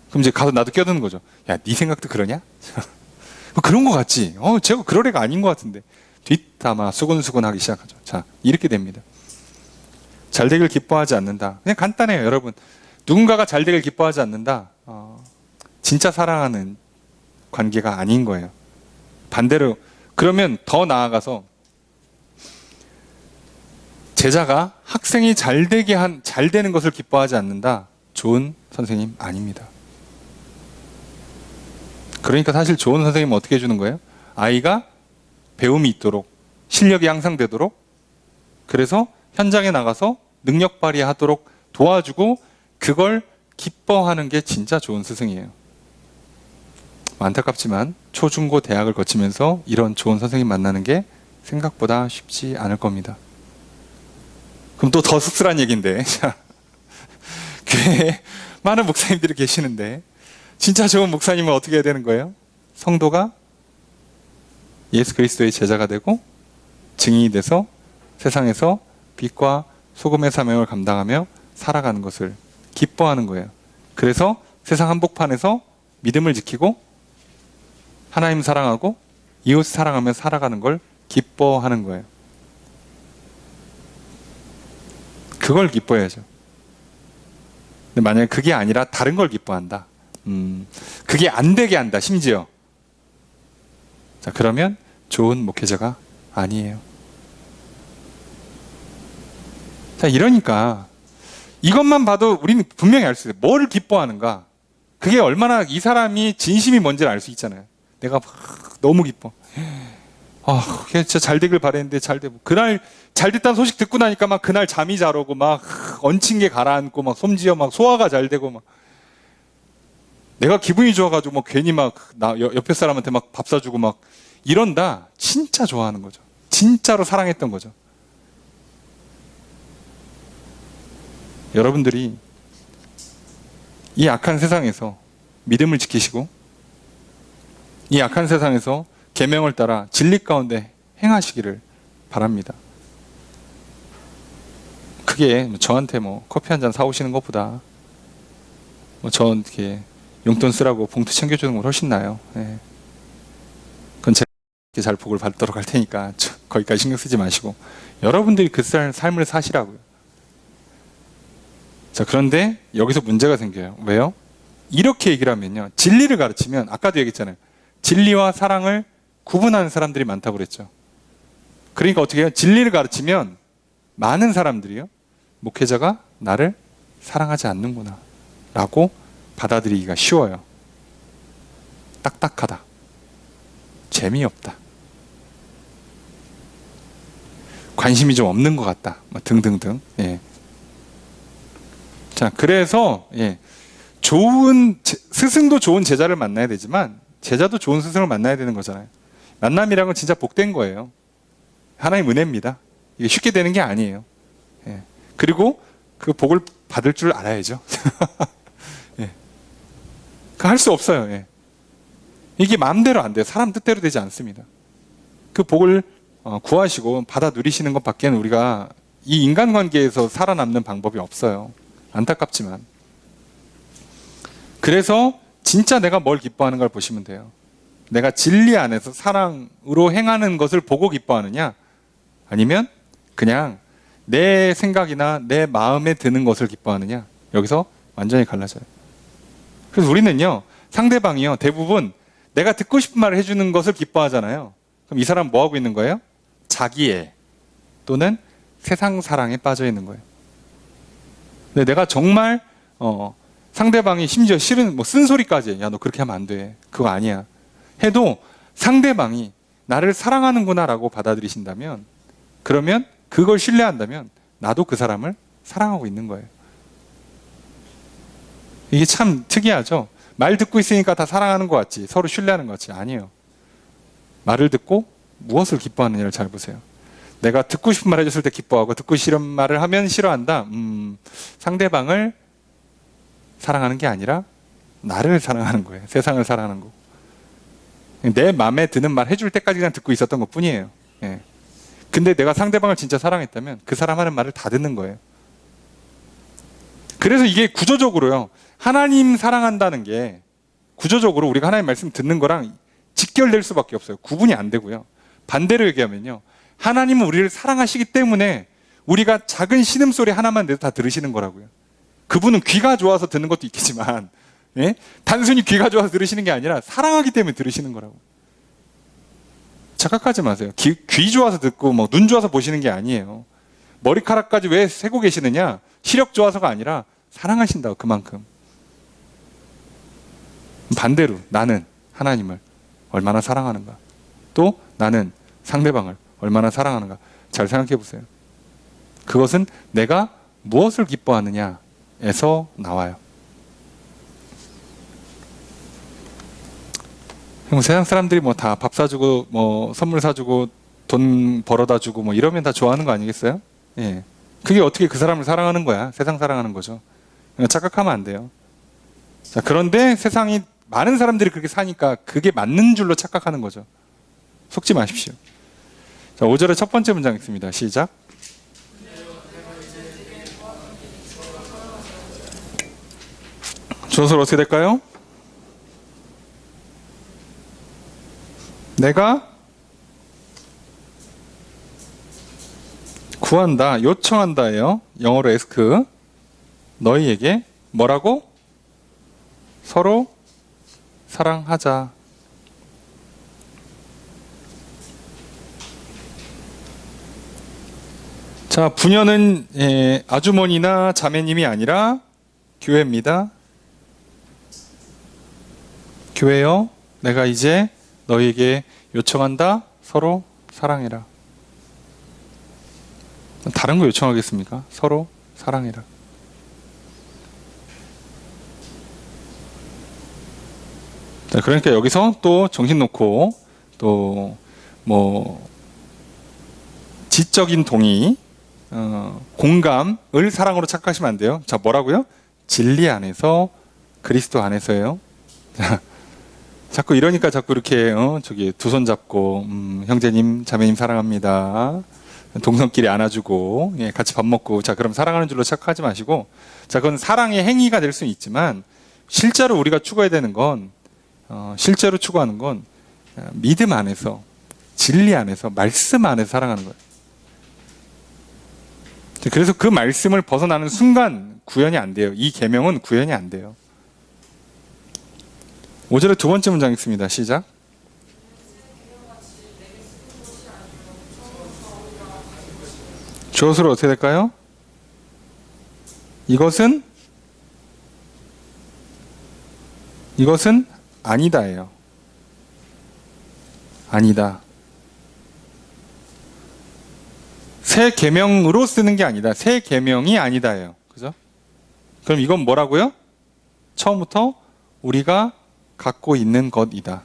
그럼 이제 가서 나도 껴드는 거죠. 야, 네 생각도 그러냐? 뭐 그런 거 같지? 쟤가 그럴 애가 아닌 것 같은데. 뒷담화 수근수근하기 시작하죠. 자, 이렇게 됩니다. 잘 되길 기뻐하지 않는다. 그냥 간단해요, 여러분. 누군가가 잘 되길 기뻐하지 않는다. 진짜 사랑하는 관계가 아닌 거예요. 반대로 그러면 더 나아가서 제자가 학생이 잘 되는 것을 기뻐하지 않는다. 좋은 선생님 아닙니다. 그러니까 사실 좋은 선생님은 어떻게 해주는 거예요? 아이가 배움이 있도록, 실력이 향상되도록, 그래서 현장에 나가서 능력 발휘하도록 도와주고 그걸 기뻐하는 게 진짜 좋은 스승이에요. 안타깝지만 초중고 대학을 거치면서 이런 좋은 선생님 만나는 게 생각보다 쉽지 않을 겁니다. 그럼 또 더 씁쓸한 얘기인데, 교회에 많은 목사님들이 계시는데 진짜 좋은 목사님은 어떻게 해야 되는 거예요? 성도가 예수 그리스도의 제자가 되고 증인이 돼서 세상에서 빛과 소금의 사명을 감당하며 살아가는 것을 기뻐하는 거예요. 그래서 세상 한복판에서 믿음을 지키고 하나님 사랑하고 이웃 사랑하며 살아가는 걸 기뻐하는 거예요. 그걸 기뻐해야죠. 근데 만약에 그게 아니라 다른 걸 기뻐한다. 그게 안 되게 한다, 심지어. 자, 그러면 좋은 목회자가 아니에요. 자, 이러니까 이것만 봐도 우리는 분명히 알 수 있어요. 뭘 기뻐하는가? 그게 얼마나 이 사람이 진심이 뭔지를 알 수 있잖아요. 내가 너무 기뻐. 걔 진짜 잘 되길 바랬는데 잘 되고, 그날 잘 됐다는 소식 듣고 나니까 막 그날 잠이 잘 오고 막 얹힌 게 가라앉고 막 솜지어 막 소화가 잘 되고 막 내가 기분이 좋아가지고 막 괜히 막 나 옆에 사람한테 막 밥 사주고 막 이런다. 진짜 좋아하는 거죠. 진짜로 사랑했던 거죠. 여러분들이 이 악한 세상에서 믿음을 지키시고 이 악한 세상에서 계명을 따라 진리 가운데 행하시기를 바랍니다. 그게 저한테 뭐 커피 한 잔 사오시는 것보다 저한테 용돈 쓰라고 봉투 챙겨주는 건 훨씬 나아요. 예. 그건 제가 잘 복을 받도록 할 테니까 거기까지 신경 쓰지 마시고 여러분들이 그 삶을 사시라고요. 자, 그런데 여기서 문제가 생겨요. 왜요? 이렇게 얘기를 하면요, 진리를 가르치면, 아까도 얘기했잖아요, 진리와 사랑을 구분하는 사람들이 많다고 그랬죠. 그러니까 어떻게 해요? 진리를 가르치면 많은 사람들이요, 목회자가 나를 사랑하지 않는구나 라고 받아들이기가 쉬워요. 딱딱하다, 재미없다, 관심이 좀 없는 것 같다, 등등등. 예. 자, 그래서 스승도 좋은 제자를 만나야 되지만 제자도 좋은 스승을 만나야 되는 거잖아요. 만남이란 건 진짜 복된 거예요. 하나님 은혜입니다. 이게 쉽게 되는 게 아니에요. 예. 그리고 그 복을 받을 줄 알아야죠. 예. 할 수 없어요. 예. 이게 마음대로 안 돼요. 사람 뜻대로 되지 않습니다. 그 복을 구하시고 받아 누리시는 것밖에는 우리가 이 인간관계에서 살아남는 방법이 없어요. 안타깝지만. 그래서 진짜 내가 뭘 기뻐하는 걸 보시면 돼요. 내가 진리 안에서 사랑으로 행하는 것을 보고 기뻐하느냐, 아니면 그냥 내 생각이나 내 마음에 드는 것을 기뻐하느냐, 여기서 완전히 갈라져요. 그래서 우리는요, 상대방이요, 대부분 내가 듣고 싶은 말을 해주는 것을 기뻐하잖아요. 그럼 이 사람은 뭐 하고 있는 거예요? 자기애 또는 세상 사랑에 빠져 있는 거예요. 근데 내가 정말 상대방이 심지어 싫은 쓴소리까지, 야 너 그렇게 하면 안 돼, 그거 아니야 해도 상대방이 나를 사랑하는구나 라고 받아들이신다면, 그러면 그걸 신뢰한다면 나도 그 사람을 사랑하고 있는 거예요. 이게 참 특이하죠. 말 듣고 있으니까 다 사랑하는 것 같지, 서로 신뢰하는 것 같지. 아니에요. 말을 듣고 무엇을 기뻐하느냐를 잘 보세요. 내가 듣고 싶은 말 해줬을 때 기뻐하고 듣고 싫은 말을 하면 싫어한다. 상대방을 사랑하는 게 아니라 나를 사랑하는 거예요. 세상을 사랑하는 거고. 내 마음에 드는 말 해줄 때까지 그냥 듣고 있었던 것 뿐이에요. 예. 근데 내가 상대방을 진짜 사랑했다면 그 사람 하는 말을 다 듣는 거예요. 그래서 이게 구조적으로요, 하나님 사랑한다는 게 구조적으로 우리가 하나님 말씀 듣는 거랑 직결될 수밖에 없어요. 구분이 안 되고요. 반대로 얘기하면요, 하나님은 우리를 사랑하시기 때문에 우리가 작은 신음소리 하나만 내도 다 들으시는 거라고요. 그분은 귀가 좋아서 듣는 것도 있겠지만, 예? 단순히 귀가 좋아서 들으시는 게 아니라 사랑하기 때문에 들으시는 거라고. 착각하지 마세요. 귀 좋아서 듣고 눈 좋아서 보시는 게 아니에요. 머리카락까지 왜 세고 계시느냐? 시력 좋아서가 아니라 사랑하신다고, 그만큼. 반대로 나는 하나님을 얼마나 사랑하는가, 또 나는 상대방을 얼마나 사랑하는가, 잘 생각해 보세요. 그것은 내가 무엇을 기뻐하느냐에서 나와요. 세상 사람들이 다 밥 사주고 선물 사주고 돈 벌어다 주고 이러면 다 좋아하는 거 아니겠어요? 예. 그게 어떻게 그 사람을 사랑하는 거야? 세상 사랑하는 거죠. 착각하면 안 돼요. 자, 그런데 세상이 많은 사람들이 그렇게 사니까 그게 맞는 줄로 착각하는 거죠. 속지 마십시오. 자, 5절의 첫 번째 문장 있습니다. 시작. 주어서 어떻게 될까요? 내가 구한다, 요청한다예요. 영어로 ask. 너희에게 뭐라고? 서로 사랑하자. 자, 부녀는 아주머니나 자매님이 아니라 교회입니다. 교회요, 내가 이제 너희에게 요청한다. 서로 사랑해라. 다른 거 요청하겠습니까? 서로 사랑해라. 자, 그러니까 여기서 또 정신 놓고 또 지적인 동의, 공감을 사랑으로 착각하시면 안 돼요. 자, 뭐라고요? 진리 안에서, 그리스도 안에서요. 자꾸 이러니까 자꾸 이렇게 두 손 잡고 형제님 자매님 사랑합니다, 동성끼리 안아주고 같이 밥 먹고, 자 그럼 사랑하는 줄로 착각하지 마시고, 자 그건 사랑의 행위가 될 수는 있지만 실제로 우리가 추구해야 되는 건, 실제로 추구하는 건 믿음 안에서, 진리 안에서, 말씀 안에서 사랑하는 거예요. 그래서 그 말씀을 벗어나는 순간 구현이 안 돼요. 이 계명은 구현이 안 돼요. 5절의 두 번째 문장 있습니다. 시작. 주어서로 어떻게 될까요? 이것은 아니다예요. 아니다. 새 계명으로 쓰는 게 아니다. 새 계명이 아니다예요. 그죠? 그럼 이건 뭐라고요? 처음부터 우리가 갖고 있는 것이다.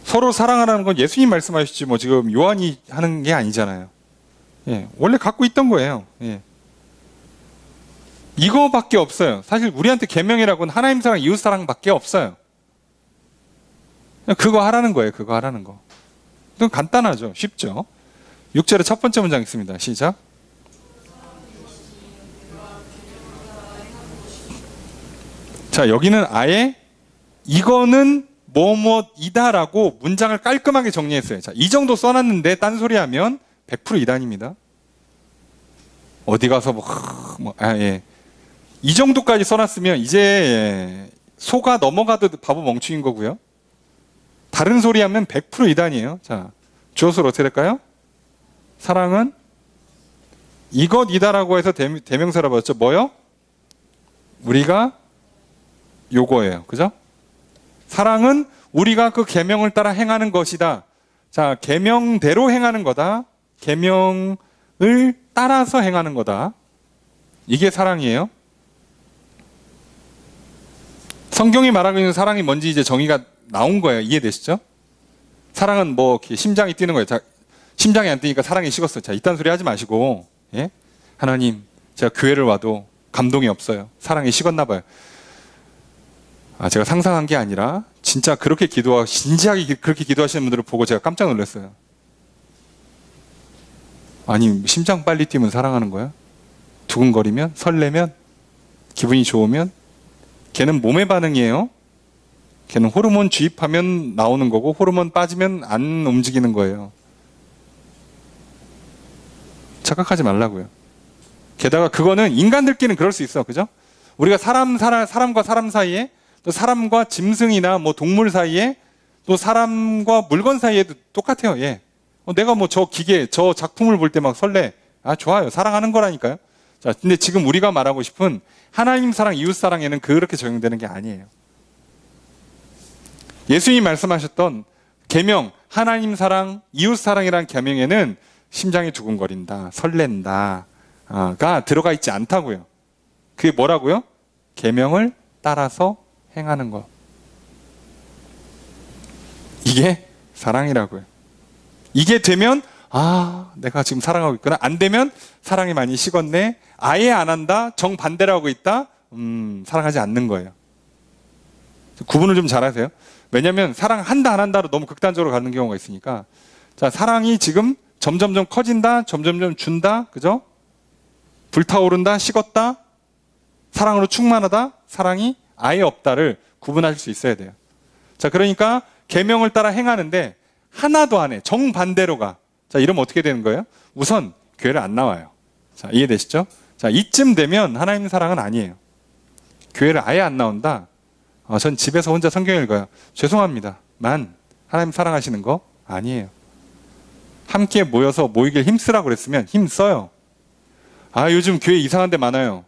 서로 사랑하라는 건 예수님 말씀하셨지 뭐 지금 요한이 하는 게 아니잖아요. 예, 원래 갖고 있던 거예요. 예. 이거밖에 없어요. 사실 우리한테 계명이라고는 하나님 사랑, 이웃 사랑밖에 없어요. 그거 하라는 거예요. 그거 하라는 거. 그건 간단하죠. 쉽죠. 6절의 첫 번째 문장 있습니다. 시작. 자, 여기는 아예 이거는 뭐뭐이다라고 문장을 깔끔하게 정리했어요. 자, 이 정도 써놨는데 딴소리 하면 100% 이단입니다. 어디 가서 예. 이 정도까지 써놨으면 이제 소가 넘어가도 바보 멍충인 거고요. 다른 소리 하면 100% 이단이에요. 자, 주어서로 어떻게 될까요? 사랑은 이것이다라고 해서 대명사로 봤죠. 뭐요? 우리가 요거예요. 그죠? 사랑은 우리가 그 계명을 따라 행하는 것이다. 자, 계명대로 행하는 거다. 계명을 따라서 행하는 거다. 이게 사랑이에요. 성경이 말하고 있는 사랑이 뭔지 이제 정의가 나온 거예요. 이해되시죠? 사랑은 뭐 심장이 뛰는 거예요. 자, 심장이 안 뛰니까 사랑이 식었어요. 자, 이딴 소리 하지 마시고, 예? 하나님, 제가 교회를 와도 감동이 없어요. 사랑이 식었나 봐요. 아, 제가 상상한 게 아니라 진짜 그렇게 진지하게 그렇게 기도하시는 분들을 보고 제가 깜짝 놀랐어요. 아니, 심장 빨리 뛰면 사랑하는 거야? 두근거리면? 설레면? 기분이 좋으면? 걔는 몸의 반응이에요. 걔는 호르몬 주입하면 나오는 거고 호르몬 빠지면 안 움직이는 거예요. 착각하지 말라고요. 게다가 그거는 인간들끼리는 그럴 수 있어. 그죠? 우리가 사람과 사람 사이에 또 사람과 짐승이나 뭐 동물 사이에 또 사람과 물건 사이에도 똑같아요. 예. 내가 뭐 저 기계, 저 작품을 볼 때 막 설레. 아, 좋아요. 사랑하는 거라니까요. 자, 근데 지금 우리가 말하고 싶은 하나님 사랑, 이웃 사랑에는 그렇게 적용되는 게 아니에요. 예수님이 말씀하셨던 계명, 하나님 사랑, 이웃 사랑이란 계명에는 심장이 두근거린다, 설렌다가 들어가 있지 않다고요. 그게 뭐라고요? 계명을 따라서 행하는 것. 이게 사랑이라고요. 이게 되면 아, 내가 지금 사랑하고 있구나. 안 되면 사랑이 많이 식었네. 아예 안 한다. 정반대로 하고 있다. 사랑하지 않는 거예요. 구분을 좀 잘하세요. 왜냐하면 사랑한다 안 한다로 너무 극단적으로 가는 경우가 있으니까. 자, 사랑이 지금 점점점 커진다. 점점점 준다. 그죠? 불타오른다. 식었다. 사랑으로 충만하다. 사랑이 아예 없다를 구분하실 수 있어야 돼요. 자, 그러니까 계명을 따라 행하는데 하나도 안 해. 정반대로 가. 자, 이러면 어떻게 되는 거예요? 우선 교회를 안 나와요. 자, 이해되시죠? 자, 이쯤 되면 하나님 사랑은 아니에요. 교회를 아예 안 나온다. 전 집에서 혼자 성경 읽어요. 죄송합니다. 하나님 사랑하시는 거 아니에요. 함께 모여서 모이길 힘쓰라고 그랬으면 힘써요. 아, 요즘 교회 이상한 데 많아요.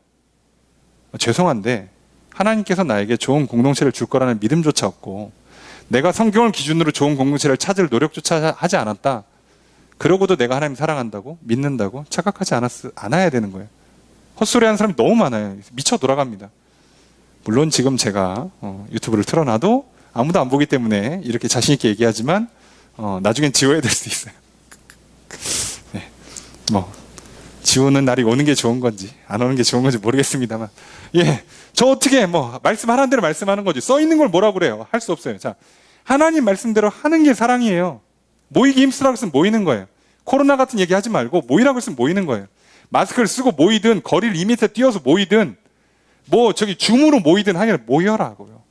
죄송한데 하나님께서 나에게 좋은 공동체를 줄 거라는 믿음조차 없고 내가 성경을 기준으로 좋은 공동체를 찾을 노력조차 하지 않았다. 그러고도 내가 하나님 사랑한다고 믿는다고 착각하지 않아야 되는 거예요. 헛소리하는 사람이 너무 많아요. 미쳐 돌아갑니다. 물론 지금 제가 유튜브를 틀어놔도 아무도 안 보기 때문에 이렇게 자신 있게 얘기하지만 나중엔 지워야 될 수 있어요. 네. 뭐 지우는 날이 오는 게 좋은 건지 안 오는 게 좋은 건지 모르겠습니다만, 예, 저 어떻게 뭐 말씀하라는 대로 말씀하는 거지 써 있는 걸 뭐라고 그래요? 할 수 없어요. 자, 하나님 말씀대로 하는 게 사랑이에요. 모이기 힘쓰라고 했으면 모이는 거예요. 코로나 같은 얘기 하지 말고 모이라고 했으면 모이는 거예요. 마스크를 쓰고 모이든 거리를 2m 뛰어서 모이든 뭐 저기 줌으로 모이든 하냐 모여라고요.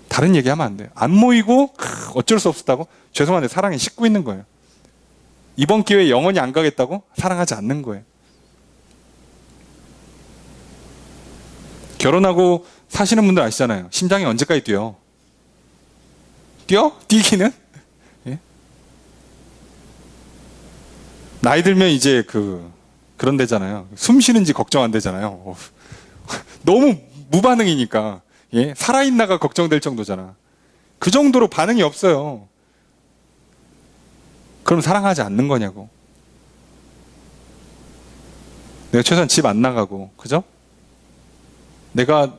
다른 얘기하면 안 돼요. 안 모이고 어쩔 수 없었다고? 죄송한데 사랑이 식고 있는 거예요. 이번 기회에 영원히 안 가겠다고? 사랑하지 않는 거예요. 결혼하고 사시는 분들 아시잖아요. 심장이 언제까지 뛰어? 뛰기는? 예? 나이 들면 이제 그런 데잖아요. 숨 쉬는지 걱정 안 되잖아요. 너무 무반응이니까. 예? 살아있나가 걱정될 정도잖아. 그 정도로 반응이 없어요. 그럼 사랑하지 않는 거냐고. 내가 최소한 집 안 나가고, 그죠?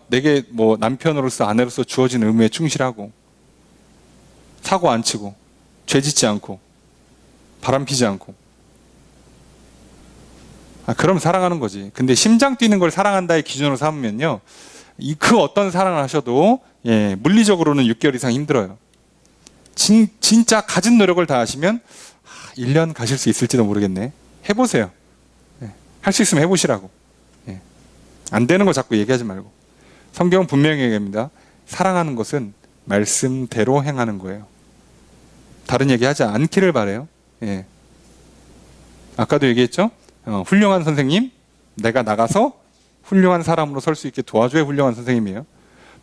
내게 뭐 남편으로서 아내로서 주어진 의무에 충실하고 사고 안 치고 죄 짓지 않고 바람 피지 않고 그럼 사랑하는 거지. 근데 심장 뛰는 걸 사랑한다의 기준으로 삼으면요, 그 어떤 사랑을 하셔도 물리적으로는 6개월 이상 힘들어요. 진짜 가진 노력을 다 하시면 1년 가실 수 있을지도 모르겠네. 해보세요. 할 수 있으면 해보시라고. 안 되는 거 자꾸 얘기하지 말고. 성경은 분명히 얘기합니다. 사랑하는 것은 말씀대로 행하는 거예요. 다른 얘기하지 않기를 바래요. 아까도 얘기했죠? 훌륭한 선생님, 내가 나가서 훌륭한 사람으로 설 수 있게 도와줘야 훌륭한 선생님이에요.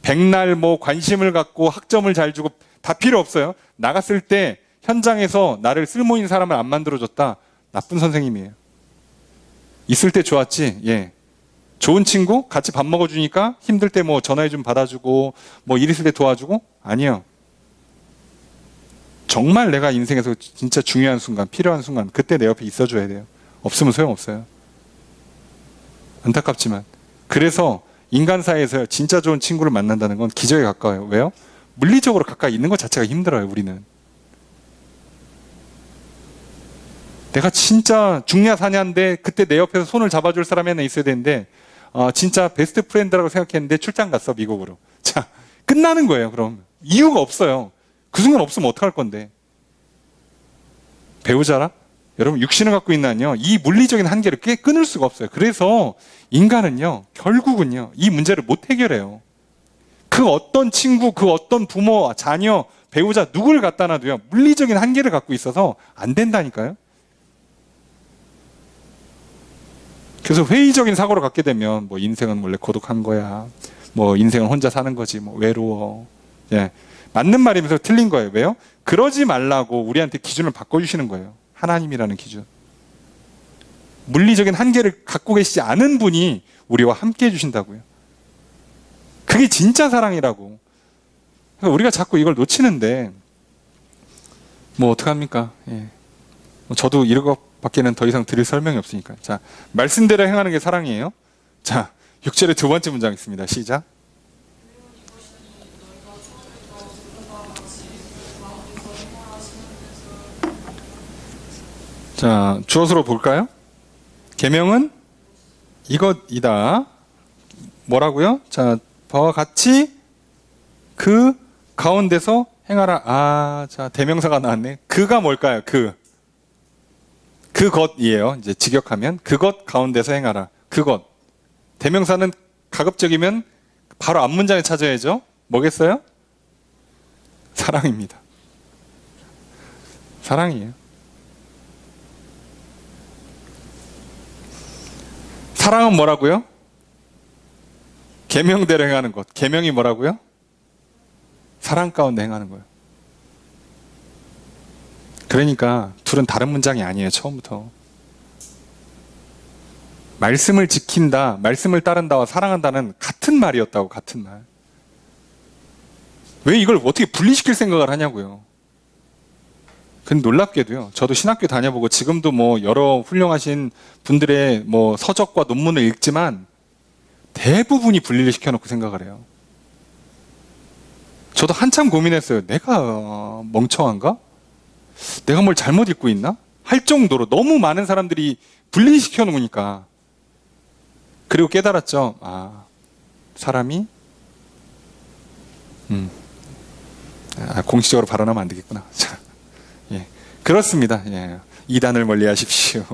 백날 뭐 관심을 갖고 학점을 잘 주고 다 필요 없어요. 나갔을 때 현장에서 나를 쓸모 있는 사람을 안 만들어줬다. 나쁜 선생님이에요. 있을 때 좋았지. 좋은 친구 같이 밥 먹어주니까 힘들 때 뭐 전화해 좀 받아주고 뭐 일 있을 때 도와주고? 아니요. 정말 내가 인생에서 진짜 중요한 순간, 필요한 순간, 그때 내 옆에 있어줘야 돼요. 없으면 소용없어요. 안타깝지만. 그래서 인간사이에서 진짜 좋은 친구를 만난다는 건 기적에 가까워요. 왜요? 물리적으로 가까이 있는 것 자체가 힘들어요, 우리는. 내가 진짜 중냐 사냐인데 그때 내 옆에서 손을 잡아줄 사람이 하나 있어야 되는데 진짜 베스트 프렌드라고 생각했는데 출장 갔어, 미국으로. 자, 끝나는 거예요. 그럼 이유가 없어요. 그 순간 없으면 어떡할 건데. 배우자라? 여러분, 육신을 갖고 있나요? 이 물리적인 한계를 끊을 수가 없어요. 그래서 인간은요, 결국은요, 이 문제를 못 해결해요. 그 어떤 친구, 그 어떤 부모, 자녀, 배우자 누구를 갖다 놔도요, 물리적인 한계를 갖고 있어서 안 된다니까요. 그래서 회의적인 사고를 갖게 되면 뭐 인생은 원래 고독한 거야, 뭐 인생은 혼자 사는 거지, 뭐 외로워. 맞는 말이면서 틀린 거예요. 왜요? 그러지 말라고 우리한테 기준을 바꿔주시는 거예요. 하나님이라는 기준. 물리적인 한계를 갖고 계시지 않은 분이 우리와 함께 해주신다고요. 그게 진짜 사랑이라고. 그러니까 우리가 자꾸 이걸 놓치는데 뭐 어떡합니까? 저도 이것밖에는 더 이상 드릴 설명이 없으니까. 자, 말씀대로 행하는 게 사랑이에요. 자, 6절의 두 번째 문장 있습니다. 시작. 자, 주어서로 볼까요? 계명은 이것이다. 뭐라고요? 자, 바와 같이 그 가운데서 행하라. 자, 대명사가 나왔네. 그가 뭘까요? 그것이에요. 이제 직역하면 그것 가운데서 행하라. 그것. 대명사는 가급적이면 바로 앞문장에 찾아야죠. 뭐겠어요? 사랑입니다. 사랑이에요. 사랑은 뭐라고요? 계명대로 행하는 것. 계명이 뭐라고요? 사랑 가운데 행하는 거예요. 그러니까 둘은 다른 문장이 아니에요. 처음부터. 말씀을 지킨다, 말씀을 따른다와 사랑한다는 같은 말이었다고. 같은 말. 왜 이걸 어떻게 분리시킬 생각을 하냐고요. 근데 놀랍게도요, 저도 신학교 다녀보고 지금도 뭐 여러 훌륭하신 분들의 뭐 서적과 논문을 읽지만 대부분이 분리를 시켜놓고 생각을 해요. 저도 한참 고민했어요. 내가 멍청한가? 내가 뭘 잘못 읽고 있나? 할 정도로 너무 많은 사람들이 분리시켜 놓으니까. 그리고 깨달았죠. 사람이 공식적으로 발언하면 안 되겠구나. 자, 그렇습니다. 이단을 멀리 하십시오.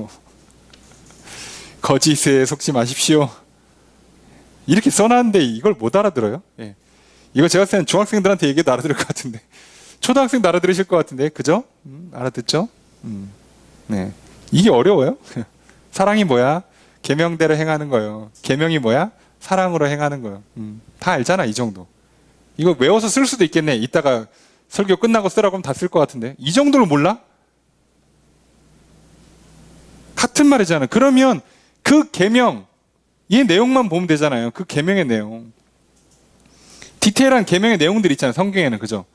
거짓에 속지 마십시오. 이렇게 써놨는데 이걸 못 알아들어요. 이거 제가 봤을 때는 중학생들한테 얘기해도 알아들을 것 같은데, 초등학생도 알아들으실 것 같은데, 그죠? 알아듣죠? 네. 이게 어려워요? 사랑이 뭐야? 계명대로 행하는 거예요. 계명이 뭐야? 사랑으로 행하는 거예요. 다 알잖아, 이 정도. 이거 외워서 쓸 수도 있겠네. 이따가 설교 끝나고 쓰라고 하면 다 쓸 것 같은데. 이 정도를 몰라? 같은 말이잖아요. 그러면 그 계명, 이 내용만 보면 되잖아요. 그 계명의 내용. 디테일한 계명의 내용들이 있잖아요. 성경에는. 그죠?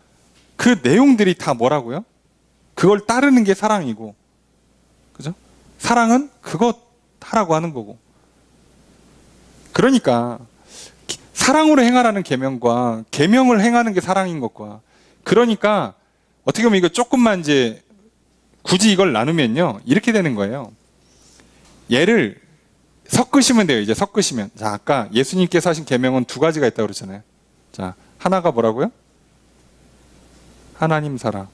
그 내용들이 다 뭐라고요? 그걸 따르는 게 사랑이고. 그죠? 사랑은 그것 하라고 하는 거고. 그러니까 사랑으로 행하라는 계명과 계명을 행하는 게 사랑인 것과, 그러니까 어떻게 보면 이거 조금만 이제 굳이 이걸 나누면요, 이렇게 되는 거예요. 얘를 섞으시면 돼요. 이제 섞으시면. 자, 아까 예수님께서 하신 계명은 두 가지가 있다고 그랬잖아요. 자, 하나가 뭐라고요? 하나님 사랑.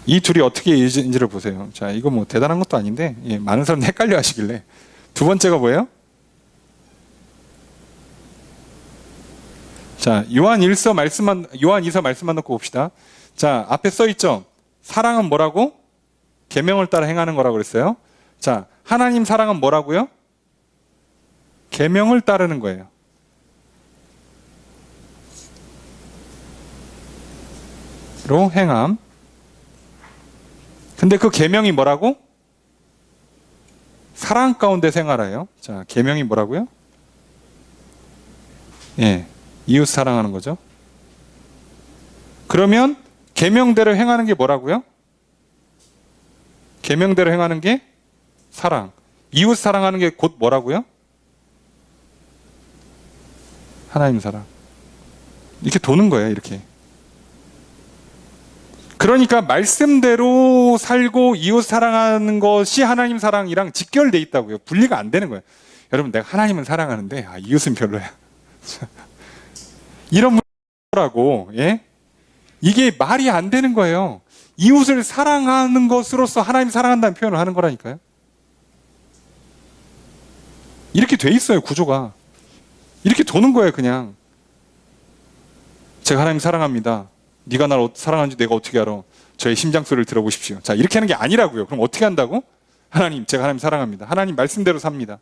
이 둘이 어떻게 이어진지를 보세요. 자, 이거 뭐 대단한 것도 아닌데, 예, 많은 사람들이 헷갈려 하시길래. 두 번째가 뭐예요? 자, 요한 2서 말씀만 놓고 봅시다. 자, 앞에 써 있죠? 사랑은 뭐라고? 계명을 따라 행하는 거라고 그랬어요. 자, 하나님 사랑은 뭐라고요? 계명을 따르는 거예요. 로 행함. 근데 그 계명이 뭐라고? 사랑 가운데 생활해요. 자, 계명이 뭐라고요? 예, 이웃 사랑하는 거죠. 그러면 계명대로 행하는 게 뭐라고요? 계명대로 행하는 게 사랑. 이웃 사랑하는 게 곧 뭐라고요? 하나님 사랑. 이렇게 도는 거예요, 이렇게. 그러니까 말씀대로 살고 이웃 사랑하는 것이 하나님 사랑이랑 직결돼 있다고요. 분리가 안 되는 거예요. 여러분, 내가 하나님은 사랑하는데 이웃은 별로야. 이런 문제라고. 예? 이게 말이 안 되는 거예요. 이웃을 사랑하는 것으로서 하나님 사랑한다는 표현을 하는 거라니까요. 이렇게 돼 있어요, 구조가. 이렇게 도는 거예요, 그냥. 제가 하나님 사랑합니다. 네가 날 사랑하는지 내가 어떻게 알아? 저의 심장 소리를 들어보십시오. 자, 이렇게 하는 게 아니라고요. 그럼 어떻게 한다고? 하나님, 제가 하나님 사랑합니다. 하나님 말씀대로 삽니다.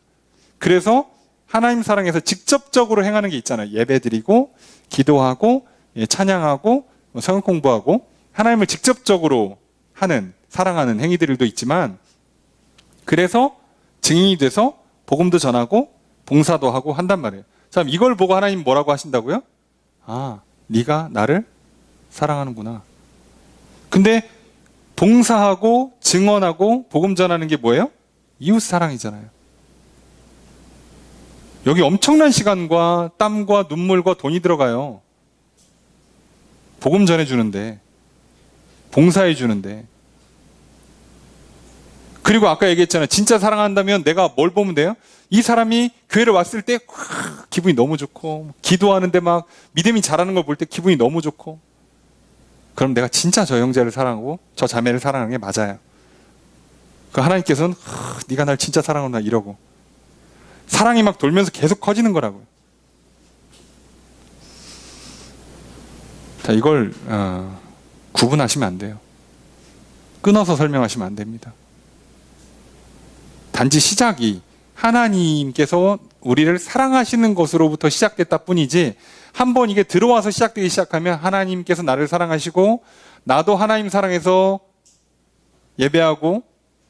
그래서 하나님 사랑에서 직접적으로 행하는 게 있잖아요. 예배드리고, 기도하고, 찬양하고, 성경 공부하고, 하나님을 직접적으로 하는, 사랑하는 행위들도 있지만, 그래서 증인이 돼서 복음도 전하고 봉사도 하고 한단 말이에요. 자, 이걸 보고 하나님 뭐라고 하신다고요? 아, 네가 나를 사랑하는구나. 근데 봉사하고 증언하고 복음 전하는 게 뭐예요? 이웃 사랑이잖아요. 여기 엄청난 시간과 땀과 눈물과 돈이 들어가요. 복음 전해주는데, 봉사해주는데. 그리고 아까 얘기했잖아요. 진짜 사랑한다면 내가 뭘 보면 돼요? 이 사람이 교회를 왔을 때 기분이 너무 좋고, 기도하는데 막 믿음이 자라는 걸 볼 때 기분이 너무 좋고, 그럼 내가 진짜 저 형제를 사랑하고 저 자매를 사랑하는 게 맞아요. 그 하나님께서는 네가 날 진짜 사랑하구나 이러고, 사랑이 막 돌면서 계속 커지는 거라고요. 자, 이걸 구분하시면 안 돼요. 끊어서 설명하시면 안 됩니다. 단지 시작이 하나님께서 우리를 사랑하시는 것으로부터 시작됐다 뿐이지, 한번 이게 들어와서 시작되기 시작하면 하나님께서 나를 사랑하시고 나도 하나님 사랑해서 예배하고,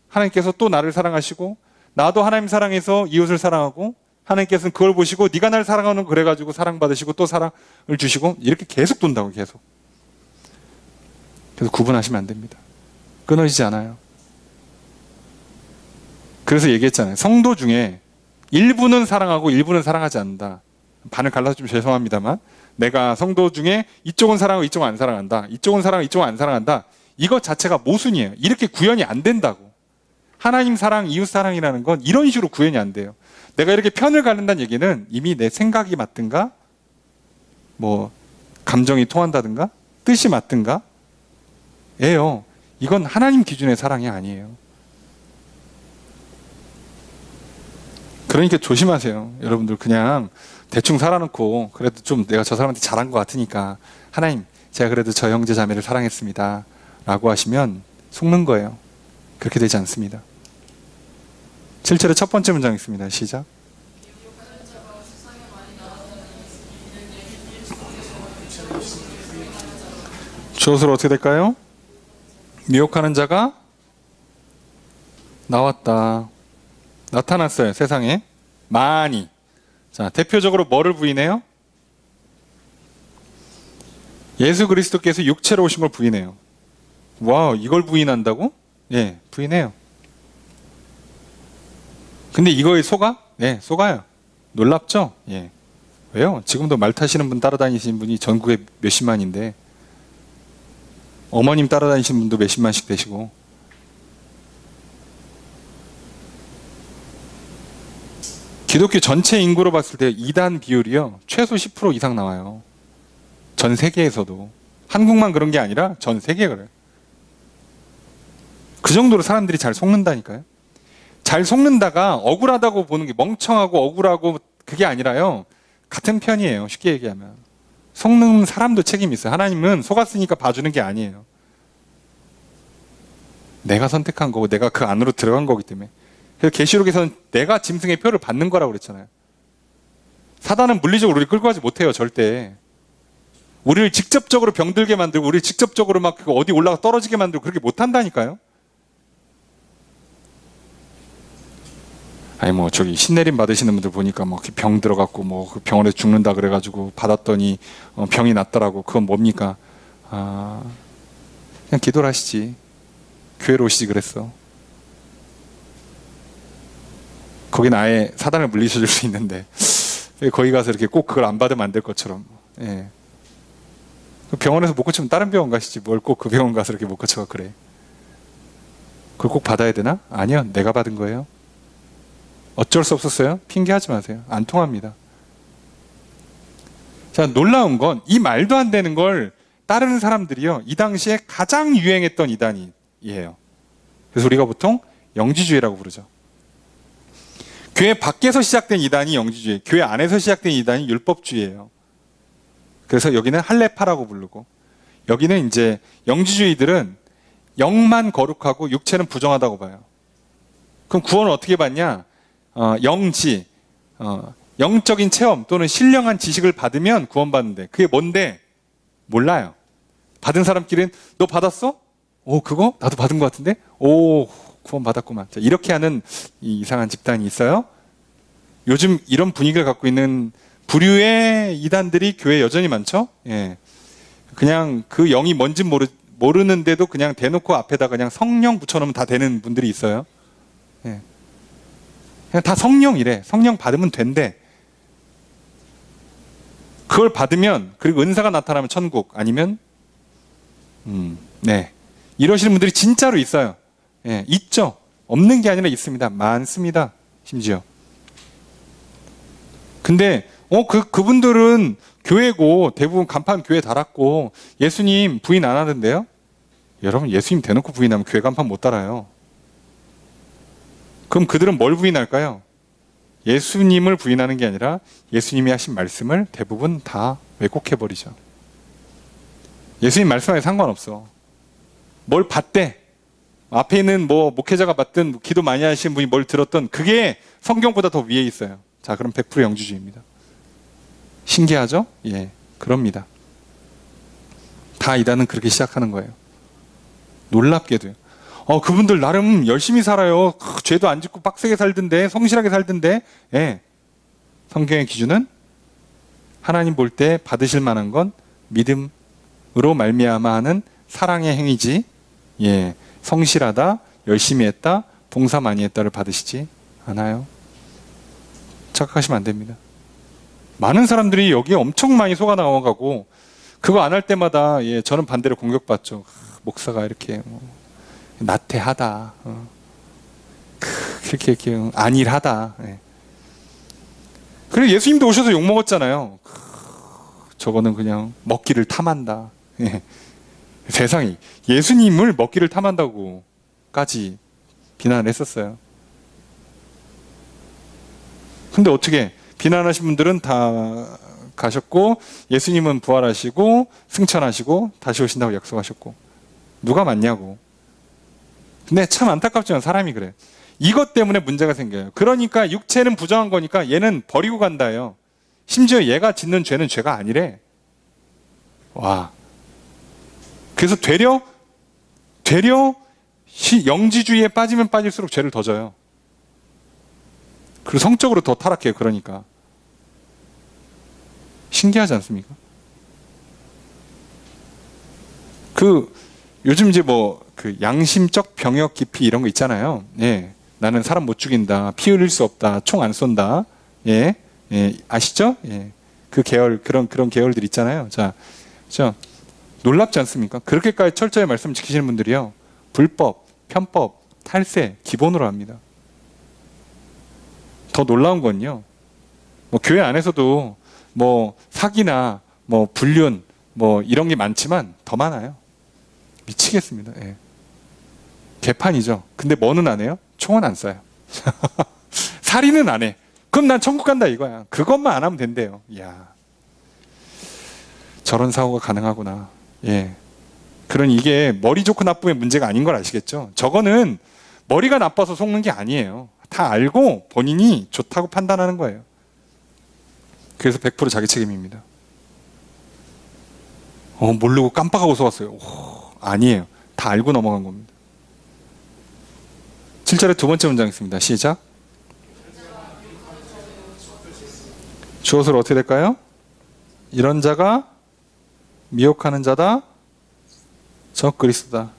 하나님께서 또 나를 사랑하시고 나도 하나님 사랑해서 이웃을 사랑하고, 하나님께서는 그걸 보시고 네가 날 사랑하는 거 그래가지고 사랑받으시고 또 사랑을 주시고, 이렇게 계속 돈다고. 계속. 그래서 구분하시면 안 됩니다. 끊어지지 않아요. 그래서 얘기했잖아요. 성도 중에 일부는 사랑하고 일부는 사랑하지 않는다. 반을 갈라서 좀 죄송합니다만, 내가 성도 중에 이쪽은 사랑하고 이쪽은 안 사랑한다, 이쪽은 사랑하고 이쪽은 안 사랑한다, 이것 자체가 모순이에요. 이렇게 구현이 안 된다고. 하나님 사랑, 이웃 사랑이라는 건 이런 식으로 구현이 안 돼요. 내가 이렇게 편을 가른다는 얘기는 이미 내 생각이 맞든가, 뭐 감정이 통한다든가, 뜻이 맞든가 예요. 이건 하나님 기준의 사랑이 아니에요. 그러니까 조심하세요. 여러분들 그냥 대충 살아놓고, 그래도 좀 내가 저 사람한테 잘한 것 같으니까 하나님, 제가 그래도 저 형제 자매를 사랑했습니다 라고 하시면 속는 거예요. 그렇게 되지 않습니다. 7절의 첫 번째 문장 있습니다. 시작. 주어서로 어떻게 될까요? 미혹하는 자가 나왔다. 나타났어요, 세상에. 많이. 자, 대표적으로 뭐를 부인해요? 예수 그리스도께서 육체로 오신 걸 부인해요. 와우, 이걸 부인한다고? 예, 부인해요. 근데 이거에 속아? 네, 속아요. 놀랍죠? 예. 왜요? 지금도 말 타시는 분 따라다니시는 분이 전국에 몇십만인데 어머님 따라다니시는 분도 몇십만씩 되시고 기독교 전체 인구로 봤을 때 이단 비율이요 최소 10% 이상 나와요. 전 세계에서도. 한국만 그런 게 아니라 전 세계가 그래요. 그 정도로 사람들이 잘 속는다니까요. 잘 속는다가 억울하다고 보는 게 멍청하고 억울하고 그게 아니라요. 같은 편이에요. 쉽게 얘기하면. 속는 사람도 책임이 있어요. 하나님은 속았으니까 봐주는 게 아니에요. 내가 선택한 거고 내가 그 안으로 들어간 거기 때문에. 그래서 계시록에서는 내가 짐승의 표를 받는 거라고 그랬잖아요. 사단은 물리적으로 우리를 끌고 가지 못해요. 절대. 우리를 직접적으로 병들게 만들고 우리를 직접적으로 막 어디 올라가 떨어지게 만들고 그렇게 못한다니까요. 아니 뭐 저기 신내림 받으시는 분들 보니까 뭐 병 들어갔고 뭐 병원에 죽는다 그래가지고 받았더니 병이 낫더라고. 그건 뭡니까? 그냥 기도를 하시지. 교회로 오시지 그랬어. 거긴 아예 사단을 물리쳐줄 수 있는데 거기 가서 이렇게 꼭 그걸 안 받으면 안 될 것처럼. 예. 병원에서 못 고치면 다른 병원 가시지 뭘 꼭 그 병원 가서 이렇게 못 고쳐가 그래. 그걸 꼭 받아야 되나? 아니요. 내가 받은 거예요. 어쩔 수 없었어요? 핑계하지 마세요. 안 통합니다. 자, 놀라운 건 이 말도 안 되는 걸 따르는 사람들이요. 이 당시에 가장 유행했던 이단이에요. 그래서 우리가 보통 영지주의라고 부르죠. 교회 밖에서 시작된 이단이 영지주의, 교회 안에서 시작된 이단이 율법주의예요. 그래서 여기는 할례파라고 부르고 여기는 이제 영지주의들은 영만 거룩하고 육체는 부정하다고 봐요. 그럼 구원을 어떻게 받냐? 영지, 영적인 체험 또는 신령한 지식을 받으면 구원받는데 그게 뭔데? 몰라요. 받은 사람끼리는 너 받았어? 오 그거? 나도 받은 것 같은데? 오 구원받았구만. 자, 이렇게 하는 이 이상한 집단이 있어요. 요즘 이런 분위기를 갖고 있는 부류의 이단들이 교회에 여전히 많죠. 예. 그냥 그 영이 뭔지 모르는데도 그냥 대놓고 앞에다 그냥 성령 붙여놓으면 다 되는 분들이 있어요. 예. 그냥 다 성령이래. 성령 받으면 된대. 그걸 받으면 그리고 은사가 나타나면 천국 아니면 네 이러시는 분들이 진짜로 있어요. 예, 있죠. 없는 게 아니라 있습니다. 많습니다. 심지어. 근데 그분들은 교회고 대부분 간판 교회 달았고 예수님 부인 안 하던데요? 여러분 예수님 대놓고 부인하면 교회 간판 못 달아요. 그럼 그들은 뭘 부인할까요? 예수님을 부인하는 게 아니라 예수님이 하신 말씀을 대부분 다 왜곡해버리죠. 예수님 말씀에 상관없어. 뭘 받대. 앞에 있는 뭐 목회자가 받든 기도 많이 하시는 분이 뭘 들었던 그게 성경보다 더 위에 있어요. 자, 그럼 100% 영주주의입니다. 신기하죠? 예, 그럽니다. 다 이단은 그렇게 시작하는 거예요. 놀랍게도요. 그분들 나름 열심히 살아요. 죄도 안 짓고 빡세게 살던데, 성실하게 살던데. 예. 성경의 기준은 하나님 볼 때 받으실 만한 건 믿음으로 말미암아 하는 사랑의 행위지. 예. 성실하다, 열심히 했다, 봉사 많이 했다를 받으시지 않아요. 착각하시면 안 됩니다. 많은 사람들이 여기에 엄청 많이 속아 나와가고 그거 안 할 때마다 저는 반대로 공격받죠. 목사가 이렇게 나태하다, 이렇게 안일하다. 예. 그리고 예수님도 오셔서 욕 먹었잖아요. 저거는 그냥 먹기를 탐한다. 예. 세상이 예수님을 먹기를 탐한다고까지 비난을 했었어요. 근데 어떻게 비난하신 분들은 다 가셨고 예수님은 부활하시고 승천하시고 다시 오신다고 약속하셨고 누가 맞냐고. 근데 참 안타깝지만 사람이 그래. 이것 때문에 문제가 생겨요. 그러니까 육체는 부정한 거니까 얘는 버리고 간다예요. 심지어 얘가 짓는 죄는 죄가 아니래. 와. 그래서 되려 영지주의에 빠지면 빠질수록 죄를 더 져요. 그리고 성적으로 더 타락해요. 그러니까 신기하지 않습니까? 요즘 이제 양심적 병역 기피 이런 거 있잖아요. 예. 나는 사람 못 죽인다. 피 흘릴 수 없다. 총 안 쏜다. 예. 예, 아시죠? 예. 그 계열, 그런 계열들 있잖아요. 자, 놀랍지 않습니까? 그렇게까지 철저히 말씀 지키시는 분들이요. 불법, 편법, 탈세, 기본으로 합니다. 더 놀라운 건요. 뭐 교회 안에서도 뭐 사기나 뭐 불륜 뭐 이런 게 많지만 더 많아요. 미치겠습니다. 예. 개판이죠. 근데 뭐는 안 해요? 총은 안 쏴요. 살인은 안 해. 그럼 난 천국 간다 이거야. 그것만 안 하면 된대요. 이야. 저런 사고가 가능하구나. 예. 그런 이게 머리 좋고 나쁨의 문제가 아닌 걸 아시겠죠? 저거는 머리가 나빠서 속는 게 아니에요. 다 알고 본인이 좋다고 판단하는 거예요. 그래서 100% 자기 책임입니다. 모르고 깜빡하고 속았어요. 아니에요. 다 알고 넘어간 겁니다. 7절의 두 번째 문장 있습니다. 시작. 주어서로 어떻게 될까요? 이런 자가 미혹하는 자다. 저 그리스도다.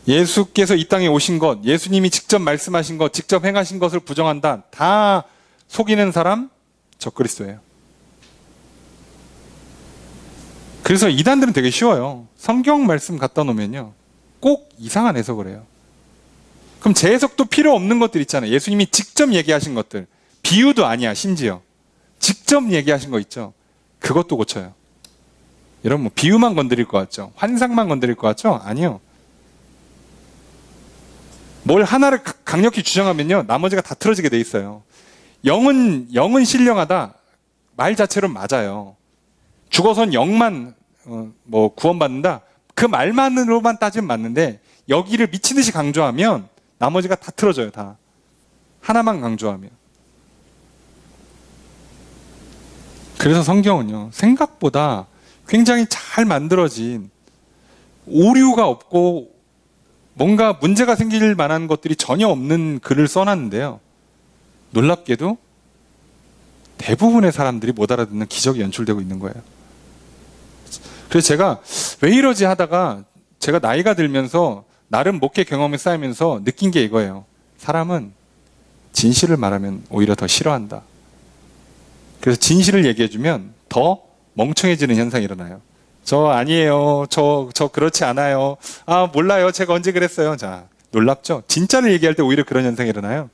예수께서 이 땅에 오신 것, 예수님이 직접 말씀하신 것, 직접 행하신 것을 부정한다. 다 속이는 사람, 저 그리스도예요. 그래서 이단들은 되게 쉬워요. 성경 말씀 갖다 놓으면요. 꼭 이상한 해석을 해요. 그럼 제 해석도 필요 없는 것들 있잖아요. 예수님이 직접 얘기하신 것들. 비유도 아니야, 심지어. 직접 얘기하신 거 있죠. 그것도 고쳐요. 여러분, 뭐 비유만 건드릴 것 같죠? 환상만 건드릴 것 같죠? 아니요. 뭘 하나를 강력히 주장하면요. 나머지가 다 틀어지게 돼 있어요. 영은 신령하다. 말 자체로 맞아요. 죽어선 영만 뭐 구원받는다. 그 말만으로만 따지면 맞는데 여기를 미친 듯이 강조하면 나머지가 다 틀어져요. 다. 하나만 강조하면. 그래서 성경은요. 생각보다 굉장히 잘 만들어진 오류가 없고 뭔가 문제가 생길 만한 것들이 전혀 없는 글을 써놨는데요. 놀랍게도 대부분의 사람들이 못 알아듣는 기적이 연출되고 있는 거예요. 그래서 제가 왜 이러지 하다가 제가 나이가 들면서 나름 목회 경험이 쌓이면서 느낀 게 이거예요. 사람은 진실을 말하면 오히려 더 싫어한다. 그래서 진실을 얘기해주면 더 멍청해지는 현상이 일어나요. 저 아니에요. 저 그렇지 않아요. 아, 몰라요. 제가 언제 그랬어요. 자, 놀랍죠? 진짜를 얘기할 때 오히려 그런 현상이 일어나요.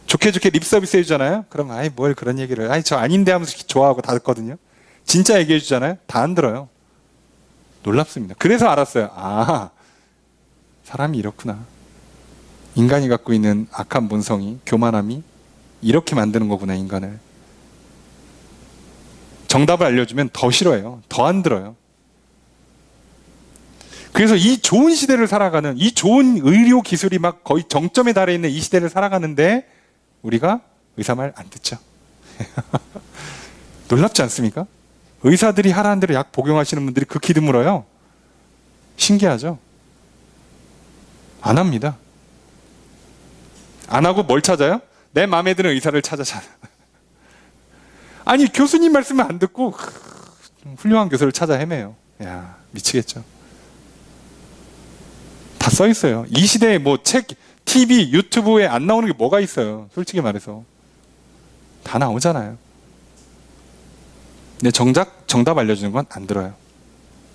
좋게 립 서비스 해주잖아요. 그럼 아이 뭘 그런 얘기를. 아이 저 아닌데 하면서 좋아하고 다 듣거든요. 진짜 얘기해 주잖아요. 다 안 들어요. 놀랍습니다. 그래서 알았어요. 아, 사람이 이렇구나. 인간이 갖고 있는 악한 본성이, 교만함이 이렇게 만드는 거구나, 인간을. 정답을 알려주면 더 싫어해요. 더 안 들어요. 그래서 이 좋은 시대를 살아가는, 이 좋은 의료 기술이 막 거의 정점에 달해 있는 이 시대를 살아가는데 우리가 의사 말 안 듣죠. 놀랍지 않습니까? 의사들이 하라는 대로 약 복용하시는 분들이 극히 드물어요. 신기하죠? 안 합니다. 안 하고 뭘 찾아요? 내 마음에 드는 의사를 찾아. 아니, 교수님 말씀을 안 듣고 훌륭한 교수를 찾아 헤매요. 야, 미치겠죠. 다 써 있어요. 이 시대에 뭐 책, TV, 유튜브에 안 나오는 게 뭐가 있어요. 솔직히 말해서. 다 나오잖아요. 근데 정작 정답 알려주는 건 안 들어요.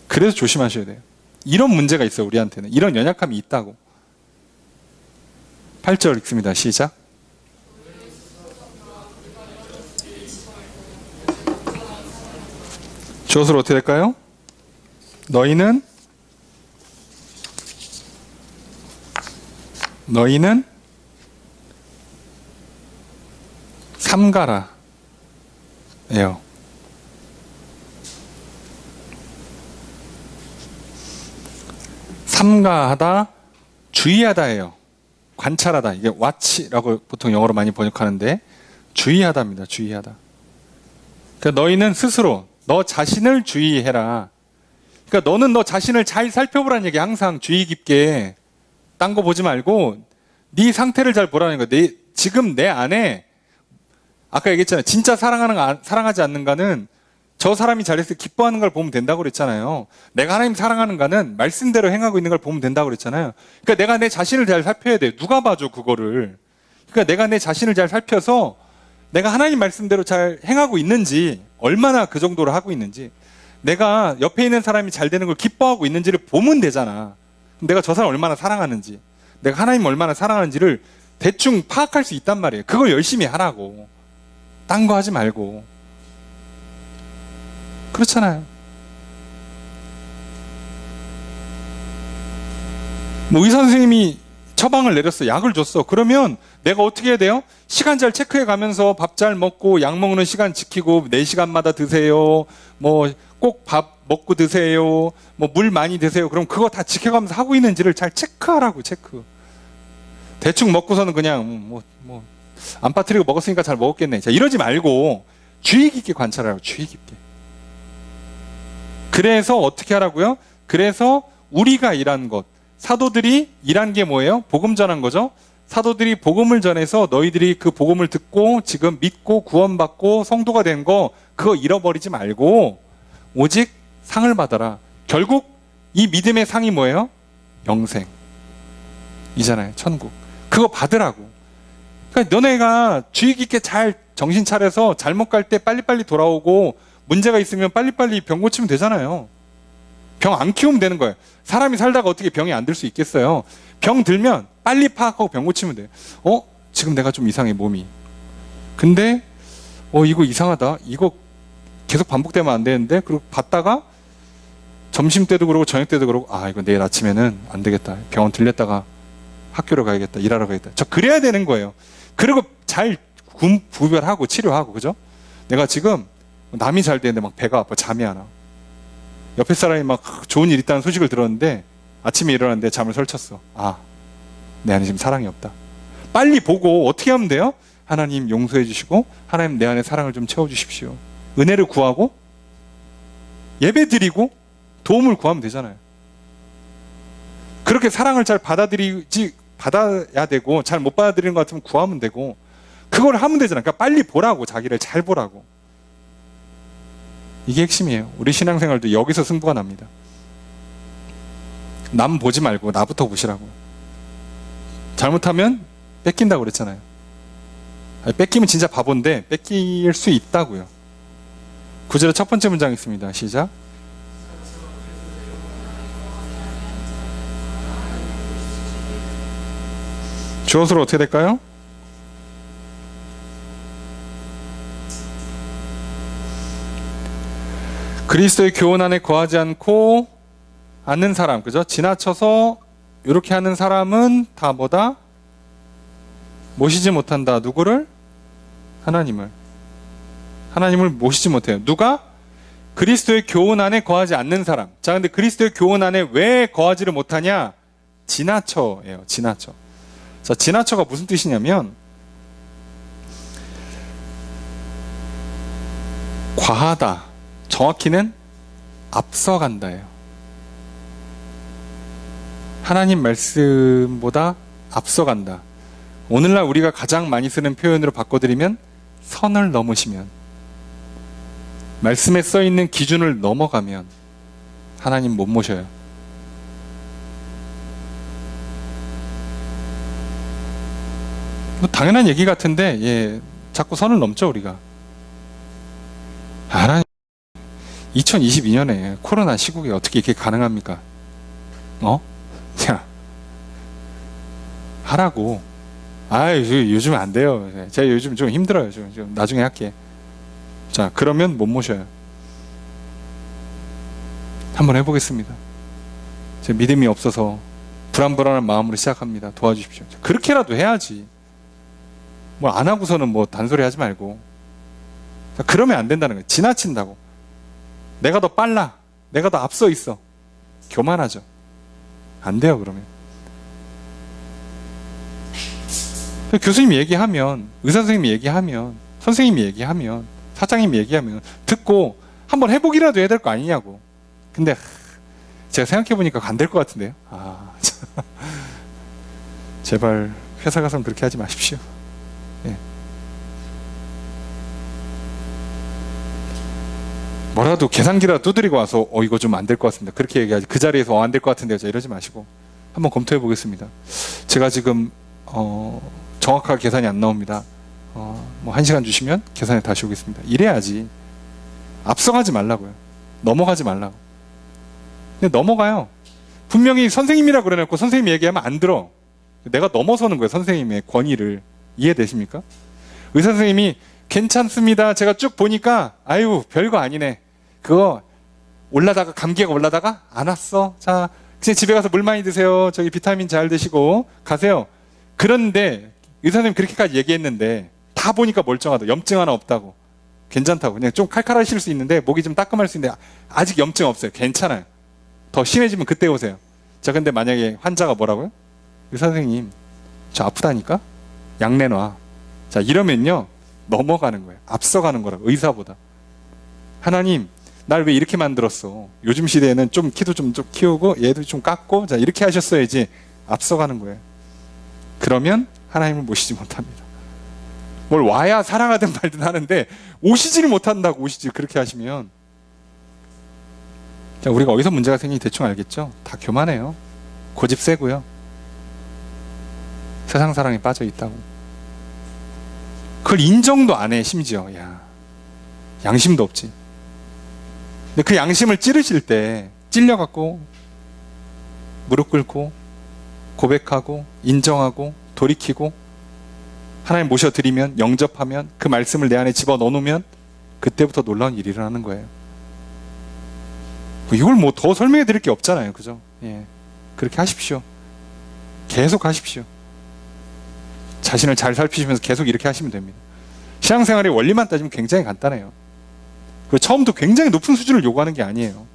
그래서 조심하셔야 돼요. 이런 문제가 있어요. 우리한테는. 이런 연약함이 있다고. 8절 읽습니다. 시작. 주어서로 어떻게 될까요? 너희는 삼가라 예요. 삼가하다, 주의하다예요. 관찰하다. 이게 watch라고 보통 영어로 많이 번역하는데 주의하다입니다. 주의하다. 그러니까 너희는 스스로 너 자신을 주의해라. 그러니까 너는 너 자신을 잘 살펴보라는 얘기. 항상 주의 깊게. 딴 거 보지 말고 네 상태를 잘 보라는 거야. 지금 내 안에 아까 얘기했잖아요. 진짜 사랑하지 않는가는 저 사람이 잘했을 때 기뻐하는 걸 보면 된다고 그랬잖아요. 내가 하나님 사랑하는가는 말씀대로 행하고 있는 걸 보면 된다고 그랬잖아요. 그러니까 내가 내 자신을 잘 살펴야 돼. 누가 봐줘 그거를. 그러니까 내가 내 자신을 잘 살펴서 내가 하나님 말씀대로 잘 행하고 있는지, 얼마나 그 정도로 하고 있는지, 내가 옆에 있는 사람이 잘 되는 걸 기뻐하고 있는지를 보면 되잖아. 내가 저 사람 얼마나 사랑하는지, 내가 하나님 얼마나 사랑하는지를 대충 파악할 수 있단 말이에요. 그걸 열심히 하라고. 딴 거 하지 말고. 그렇잖아요. 뭐 의사 선생님이 처방을 내렸어. 약을 줬어. 그러면 내가 어떻게 해야 돼요? 시간 잘 체크해 가면서 밥 잘 먹고 약 먹는 시간 지키고 4시간마다 드세요. 뭐 꼭 밥 먹고 드세요. 뭐 물 많이 드세요. 그럼 그거 다 지켜가면서 하고 있는지를 잘 체크하라고. 체크. 대충 먹고서는 그냥 안 빠뜨리고 먹었으니까 잘 먹었겠네. 자, 이러지 말고 주의 깊게 관찰하라고. 주의 깊게. 그래서 어떻게 하라고요? 그래서 우리가 일한 것, 사도들이 일한 게 뭐예요? 복음 전한 거죠. 사도들이 복음을 전해서 너희들이 그 복음을 듣고 지금 믿고 구원받고 성도가 된 거, 그거 잃어버리지 말고 오직 상을 받아라. 결국 이 믿음의 상이 뭐예요? 영생 이잖아요. 천국. 그거 받으라고. 그러니까 너네가 주의 깊게 잘 정신 차려서 잘못 갈 때 빨리빨리 돌아오고 문제가 있으면 빨리빨리 병 고치면 되잖아요. 병 안 키우면 되는 거예요. 사람이 살다가 어떻게 병이 안 들 수 있겠어요? 병 들면 빨리 파악하고 병 고치면 돼요. 지금 내가 좀 이상해, 몸이. 근데 이거 이상하다. 이거 계속 반복되면 안 되는데. 그리고 봤다가 점심 때도 그러고 저녁 때도 그러고, 이거 내일 아침에는 안 되겠다. 병원 들렸다가 학교로 가야겠다. 일하러 가야겠다. 그래야 되는 거예요. 그리고 잘 구별하고 치료하고, 그죠? 내가 지금 남이 잘 되는데 막 배가 아파, 잠이 안 와. 옆에 사람이 막 좋은 일 있다는 소식을 들었는데 아침에 일어났는데 잠을 설쳤어. 내 안에 지금 사랑이 없다. 빨리 보고 어떻게 하면 돼요? 하나님 용서해 주시고, 하나님 내 안에 사랑을 좀 채워주십시오. 은혜를 구하고 예배 드리고 도움을 구하면 되잖아요. 그렇게 사랑을 잘 받아야 되고, 잘 못 받아들이는 것 같으면 구하면 되고, 그걸 하면 되잖아요. 그러니까 빨리 보라고. 자기를 잘 보라고. 이게 핵심이에요. 우리 신앙생활도 여기서 승부가 납니다. 남 보지 말고 나부터 보시라고. 잘못하면 뺏긴다고 그랬잖아요. 뺏기면 진짜 바본데 뺏길 수 있다고요. 구절의 첫 번째 문장 있습니다. 시작. 주어서로 어떻게 될까요? 그리스도의 교훈 안에 거하지 않고 않는 사람, 그죠? 지나쳐서 이렇게 하는 사람은 다 뭐다? 모시지 못한다. 누구를? 하나님을 모시지 못해요. 누가? 그리스도의 교훈 안에 거하지 않는 사람. 자, 근데 그리스도의 교훈 안에 왜 거하지를 못하냐? 지나쳐예요. 지나쳐. 자, 지나쳐가 무슨 뜻이냐면 과하다. 정확히는 앞서간다예요. 하나님 말씀보다 앞서간다. 오늘날 우리가 가장 많이 쓰는 표현으로 바꿔드리면 선을 넘으시면, 말씀에 써있는 기준을 넘어가면 하나님 못 모셔요. 뭐 당연한 얘기 같은데 자꾸 선을 넘죠 우리가. 하나님 2022년에 코로나 시국에 어떻게 이렇게 가능합니까? 자, 하라고. 요즘 안 돼요. 제가 요즘 좀 힘들어요. 좀 나중에 할게. 자, 그러면 못 모셔요. 한번 해보겠습니다. 제 믿음이 없어서 불안불안한 마음으로 시작합니다. 도와주십시오. 그렇게라도 해야지. 뭐 안 하고서는 뭐 단소리 하지 말고. 자, 그러면 안 된다는 거예요. 지나친다고. 내가 더 빨라. 내가 더 앞서 있어. 교만하죠. 안 돼요, 그러면. 교수님이 얘기하면, 의사 선생님이 얘기하면, 선생님이 얘기하면, 사장님이 얘기하면 듣고 한번 해보기라도 해야 될 거 아니냐고. 근데 제가 생각해보니까 안 될 것 같은데요. 제발 회사 가서는 그렇게 하지 마십시오. 뭐라도 계산기라도 두드리고 와서 이거 좀 안 될 것 같습니다. 그렇게 얘기하지. 그 자리에서 안 될 것 같은데요. 자, 이러지 마시고 한번 검토해 보겠습니다. 제가 지금 정확하게 계산이 안 나옵니다. 뭐 1시간 주시면 계산에 다시 오겠습니다. 이래야지. 앞서가지 말라고요. 넘어가지 말라고. 근데 넘어가요. 분명히 선생님이라 그래놓고 선생님이 얘기하면 안 들어. 내가 넘어서는 거예요. 선생님의 권위를. 이해되십니까? 의사 선생님이 괜찮습니다. 제가 쭉 보니까 아유 별거 아니네. 그거 올라다가 감기가 올라다가 안 왔어. 자 그냥 집에 가서 물 많이 드세요. 저기 비타민 잘 드시고 가세요. 그런데 의사 선생님 그렇게까지 얘기했는데 다 보니까 멀쩡하다. 염증 하나 없다고. 괜찮다고. 그냥 좀 칼칼하실 수 있는데 목이 좀 따끔할 수 있는데 아직 염증 없어요. 괜찮아요. 더 심해지면 그때 오세요. 자 근데 만약에 환자가 뭐라고요? 의사 선생님 저 아프다니까? 약 내놔. 자 이러면요 넘어가는 거예요. 앞서가는 거라고. 의사보다. 하나님 날 왜 이렇게 만들었어? 요즘 시대에는 좀 키도 좀 키우고 얘도 좀 깎고 자 이렇게 하셨어야지. 앞서가는 거예요. 그러면 하나님을 모시지 못합니다. 뭘 와야 사랑하든 말든 하는데 오시지를 못한다고. 오시지 그렇게 하시면. 자 우리가 어디서 문제가 생기는지 대충 알겠죠? 다 교만해요. 고집 세고요. 세상 사랑에 빠져 있다고. 그걸 인정도 안 해. 심지어 야 양심도 없지. 근데 그 양심을 찌르실 때 찔려갖고 무릎 꿇고 고백하고 인정하고 돌이키고 하나님 모셔드리면 영접하면 그 말씀을 내 안에 집어넣어놓으면 그때부터 놀라운 일이 일어나는 거예요. 이걸 뭐 더 설명해 드릴 게 없잖아요. 그죠? 예. 그렇게 하십시오. 계속 하십시오. 자신을 잘 살피시면서 계속 이렇게 하시면 됩니다. 신앙생활의 원리만 따지면 굉장히 간단해요. 그리고 처음부터 굉장히 높은 수준을 요구하는 게 아니에요.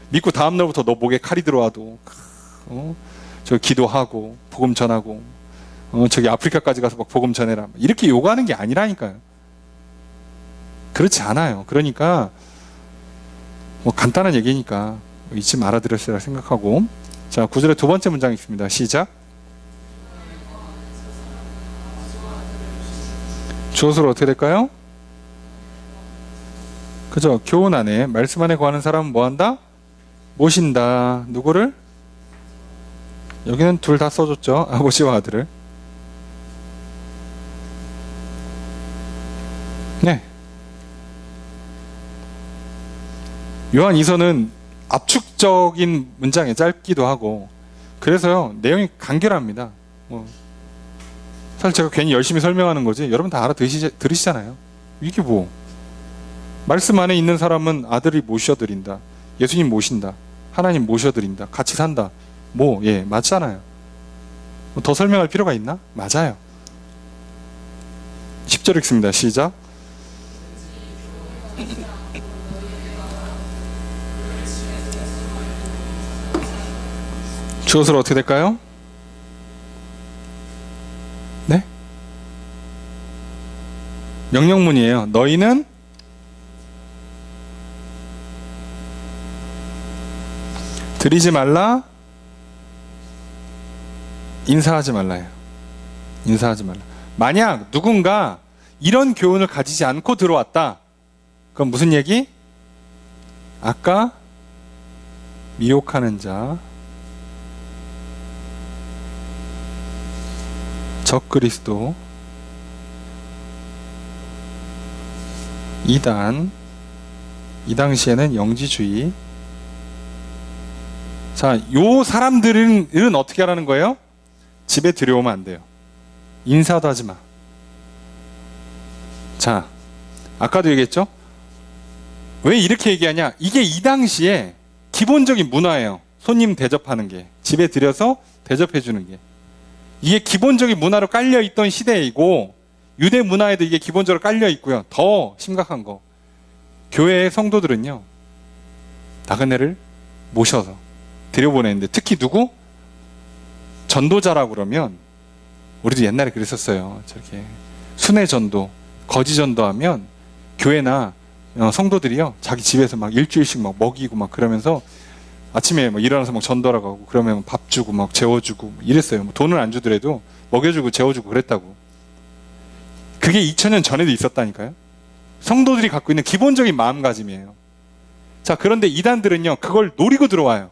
믿고 다음 날부터 너 목에 칼이 들어와도 저 기도하고 복음 전하고 저기 아프리카까지 가서 막 복음 전해라 이렇게 요구하는 게 아니라니까요. 그렇지 않아요. 그러니까 뭐 간단한 얘기니까 잊지 말아드렸으라 생각하고 자 9절의 두 번째 문장 있습니다. 시작. 주어서로 어떻게 될까요? 그죠? 교훈 안에 말씀 안에 거하는 사람은 뭐한다? 모신다. 누구를? 여기는 둘 다 써줬죠. 아버지와 아들을. 네. 요한 2서는 압축적인 문장에 짧기도 하고 그래서요 내용이 간결합니다. 사실 제가 괜히 열심히 설명하는 거지 여러분 다 들으시잖아요. 이게 뭐 말씀 안에 있는 사람은 아들이 모셔드린다. 예수님 모신다. 하나님 모셔드린다. 같이 산다. 예 맞잖아요. 더 설명할 필요가 있나? 맞아요. 10절 읽습니다. 시작. 주어서로 어떻게 될까요? 네? 명령문이에요. 너희는 드리지 말라, 인사하지 말라요. 인사하지 말라. 만약 누군가 이런 교훈을 가지지 않고 들어왔다. 그럼 무슨 얘기? 아까 미혹하는 자, 적그리스도, 이단, 이 당시에는 영지주의. 자, 요 사람들은 어떻게 하라는 거예요? 집에 들여오면 안 돼요. 인사도 하지 마. 자, 아까도 얘기했죠? 왜 이렇게 얘기하냐? 이게 이 당시에 기본적인 문화예요. 손님 대접하는 게. 집에 들여서 대접해 주는 게. 이게 기본적인 문화로 깔려있던 시대이고 유대 문화에도 이게 기본적으로 깔려있고요. 더 심각한 거. 교회의 성도들은요. 나그네를 모셔서 들여보내는데 특히 누구? 전도자라고 그러면 우리도 옛날에 그랬었어요. 저렇게 순회 전도, 거지 전도하면 교회나 성도들이요. 자기 집에서 막 일주일씩 막 먹이고 막 그러면서 아침에 막 일어나서 막 전도하러 가고 그러면 밥 주고 막 재워주고 이랬어요. 뭐 돈을 안 주더라도 먹여주고 재워주고 그랬다고. 그게 2000년 전에도 있었다니까요. 성도들이 갖고 있는 기본적인 마음가짐이에요. 자, 그런데 이단들은요, 그걸 노리고 들어와요.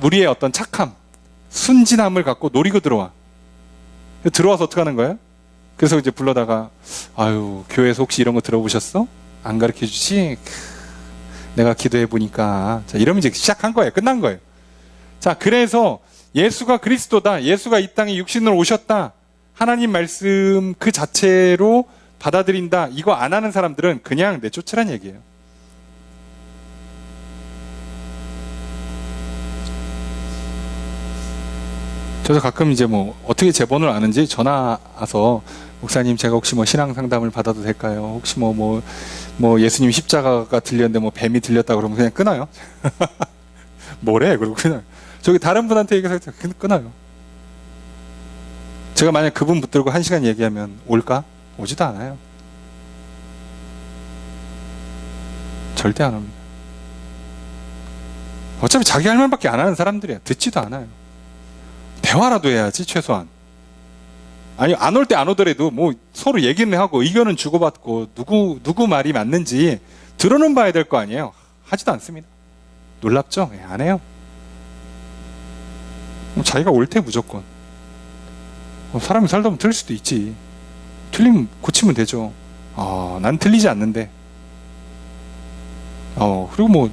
우리의 어떤 착함, 순진함을 갖고 노리고 들어와. 들어와서 어떻게 하는 거예요? 그래서 이제 불러다가 아유 교회에서 혹시 이런 거 들어보셨어? 안 가르쳐 주지? 내가 기도해 보니까 자 이러면 이제 시작한 거예요. 끝난 거예요. 자 그래서 예수가 그리스도다. 예수가 이 땅에 육신으로 오셨다. 하나님 말씀 그 자체로 받아들인다. 이거 안 하는 사람들은 그냥 내쫓으란 얘기예요. 저도 가끔 이제 뭐 어떻게 제 번호를 아는지 전화 와서 목사님 제가 혹시 뭐 신앙 상담을 받아도 될까요? 혹시 뭐 예수님 십자가가 들렸는데 뭐 뱀이 들렸다 그러면 그냥 끊어요. 뭐래? 그러고 그냥 저기 다른 분한테 얘기해서 그냥 끊어요. 제가 만약 그분 붙들고 1시간 얘기하면 올까? 오지도 않아요. 절대 안 옵니다. 어차피 자기 할 말밖에 안 하는 사람들이야. 듣지도 않아요. 대화라도 해야지 최소한. 아니 안 올 때 안 오더라도 뭐 서로 얘기는 하고 의견은 주고받고 누구 말이 맞는지 들어는 봐야 될 거 아니에요. 하지도 않습니다. 놀랍죠? 예, 안 해요. 자기가 옳대 무조건. 사람이 살다 보면 틀릴 수도 있지. 틀리면 고치면 되죠. 난 틀리지 않는데. 그리고 뭐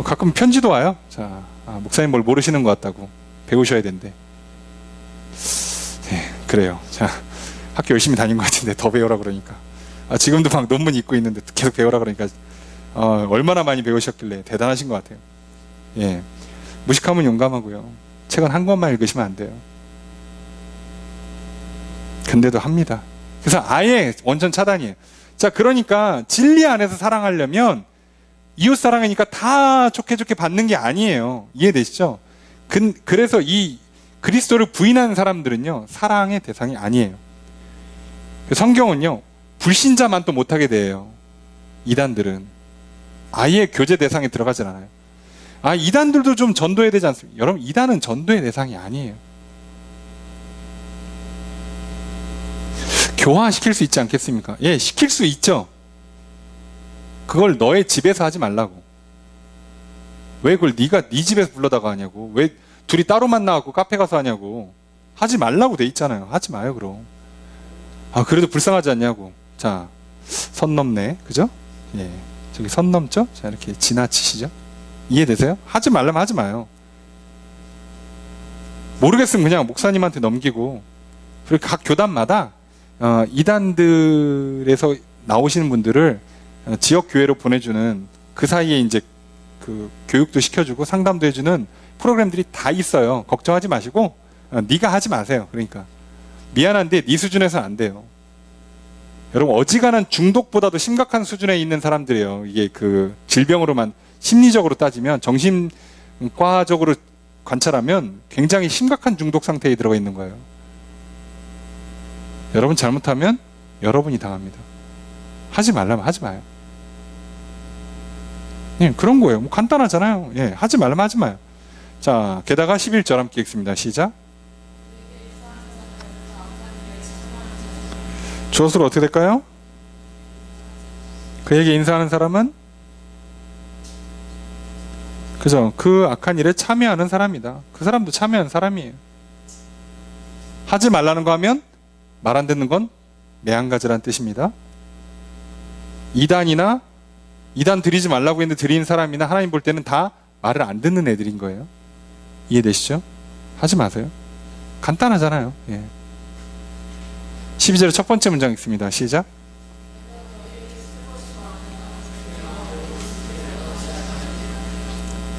가끔 편지도 와요. 자, 목사님 뭘 모르시는 것 같다고 배우셔야 된대. 네, 그래요. 자, 학교 열심히 다닌 것 같은데 더 배우라 그러니까. 지금도 막 논문 읽고 있는데 계속 배우라 그러니까 얼마나 많이 배우셨길래 대단하신 것 같아요. 예, 무식하면 용감하고요. 책은 한 권만 읽으시면 안 돼요. 근데도 합니다. 그래서 아예 원천 차단이에요. 자, 그러니까 진리 안에서 사랑하려면 이웃 사랑이니까 다 좋게 받는 게 아니에요. 이해되시죠? 그래서 이 그리스도를 부인하는 사람들은요, 사랑의 대상이 아니에요. 성경은요, 불신자만 또 못하게 돼요. 이단들은. 아예 교제 대상에 들어가질 않아요. 이단들도 좀 전도해야 되지 않습니까? 여러분, 이단은 전도의 대상이 아니에요. 교화시킬 수 있지 않겠습니까? 예, 시킬 수 있죠. 그걸 너의 집에서 하지 말라고. 왜 그걸 네가 네 집에서 불러다가 하냐고. 왜 둘이 따로 만나갖고 카페 가서 하냐고. 하지 말라고 돼 있잖아요. 하지 마요 그럼. 그래도 불쌍하지 않냐고. 자, 선 넘네. 그죠? 예, 저기 선 넘죠? 자, 이렇게 지나치시죠? 이해되세요? 하지 말라면 하지 마요. 모르겠으면 그냥 목사님한테 넘기고. 그리고 각 교단마다 이단들에서 나오시는 분들을 지역 교회로 보내주는, 그 사이에 이제 그 교육도 시켜주고 상담도 해주는 프로그램들이 다 있어요. 걱정하지 마시고 네가 하지 마세요. 그러니까 미안한데 네 수준에서는 안 돼요. 여러분, 어지간한 중독보다도 심각한 수준에 있는 사람들이에요. 이게 그 질병으로만 심리적으로 따지면, 정신과적으로 관찰하면 굉장히 심각한 중독 상태에 들어가 있는 거예요. 여러분 잘못하면 여러분이 당합니다. 하지 말라면 하지 마요. 예, 그런 거예요. 뭐 간단하잖아요. 예, 하지 말라면 하지 마요. 자, 게다가 11절 함께 읽습니다. 시작. 주어수로 어떻게 될까요? 그에게 인사하는 사람은, 그죠? 그 악한 일에 참여하는 사람이다. 그 사람도 참여하는 사람이에요. 하지 말라는 거 하면 말 안 듣는 건 매한가지란 뜻입니다. 이단 드리지 말라고 했는데 드린 사람이나 하나님 볼 때는 다 말을 안 듣는 애들인 거예요. 이해되시죠? 하지 마세요. 간단하잖아요. 예. 12절의 첫 번째 문장 있습니다. 시작.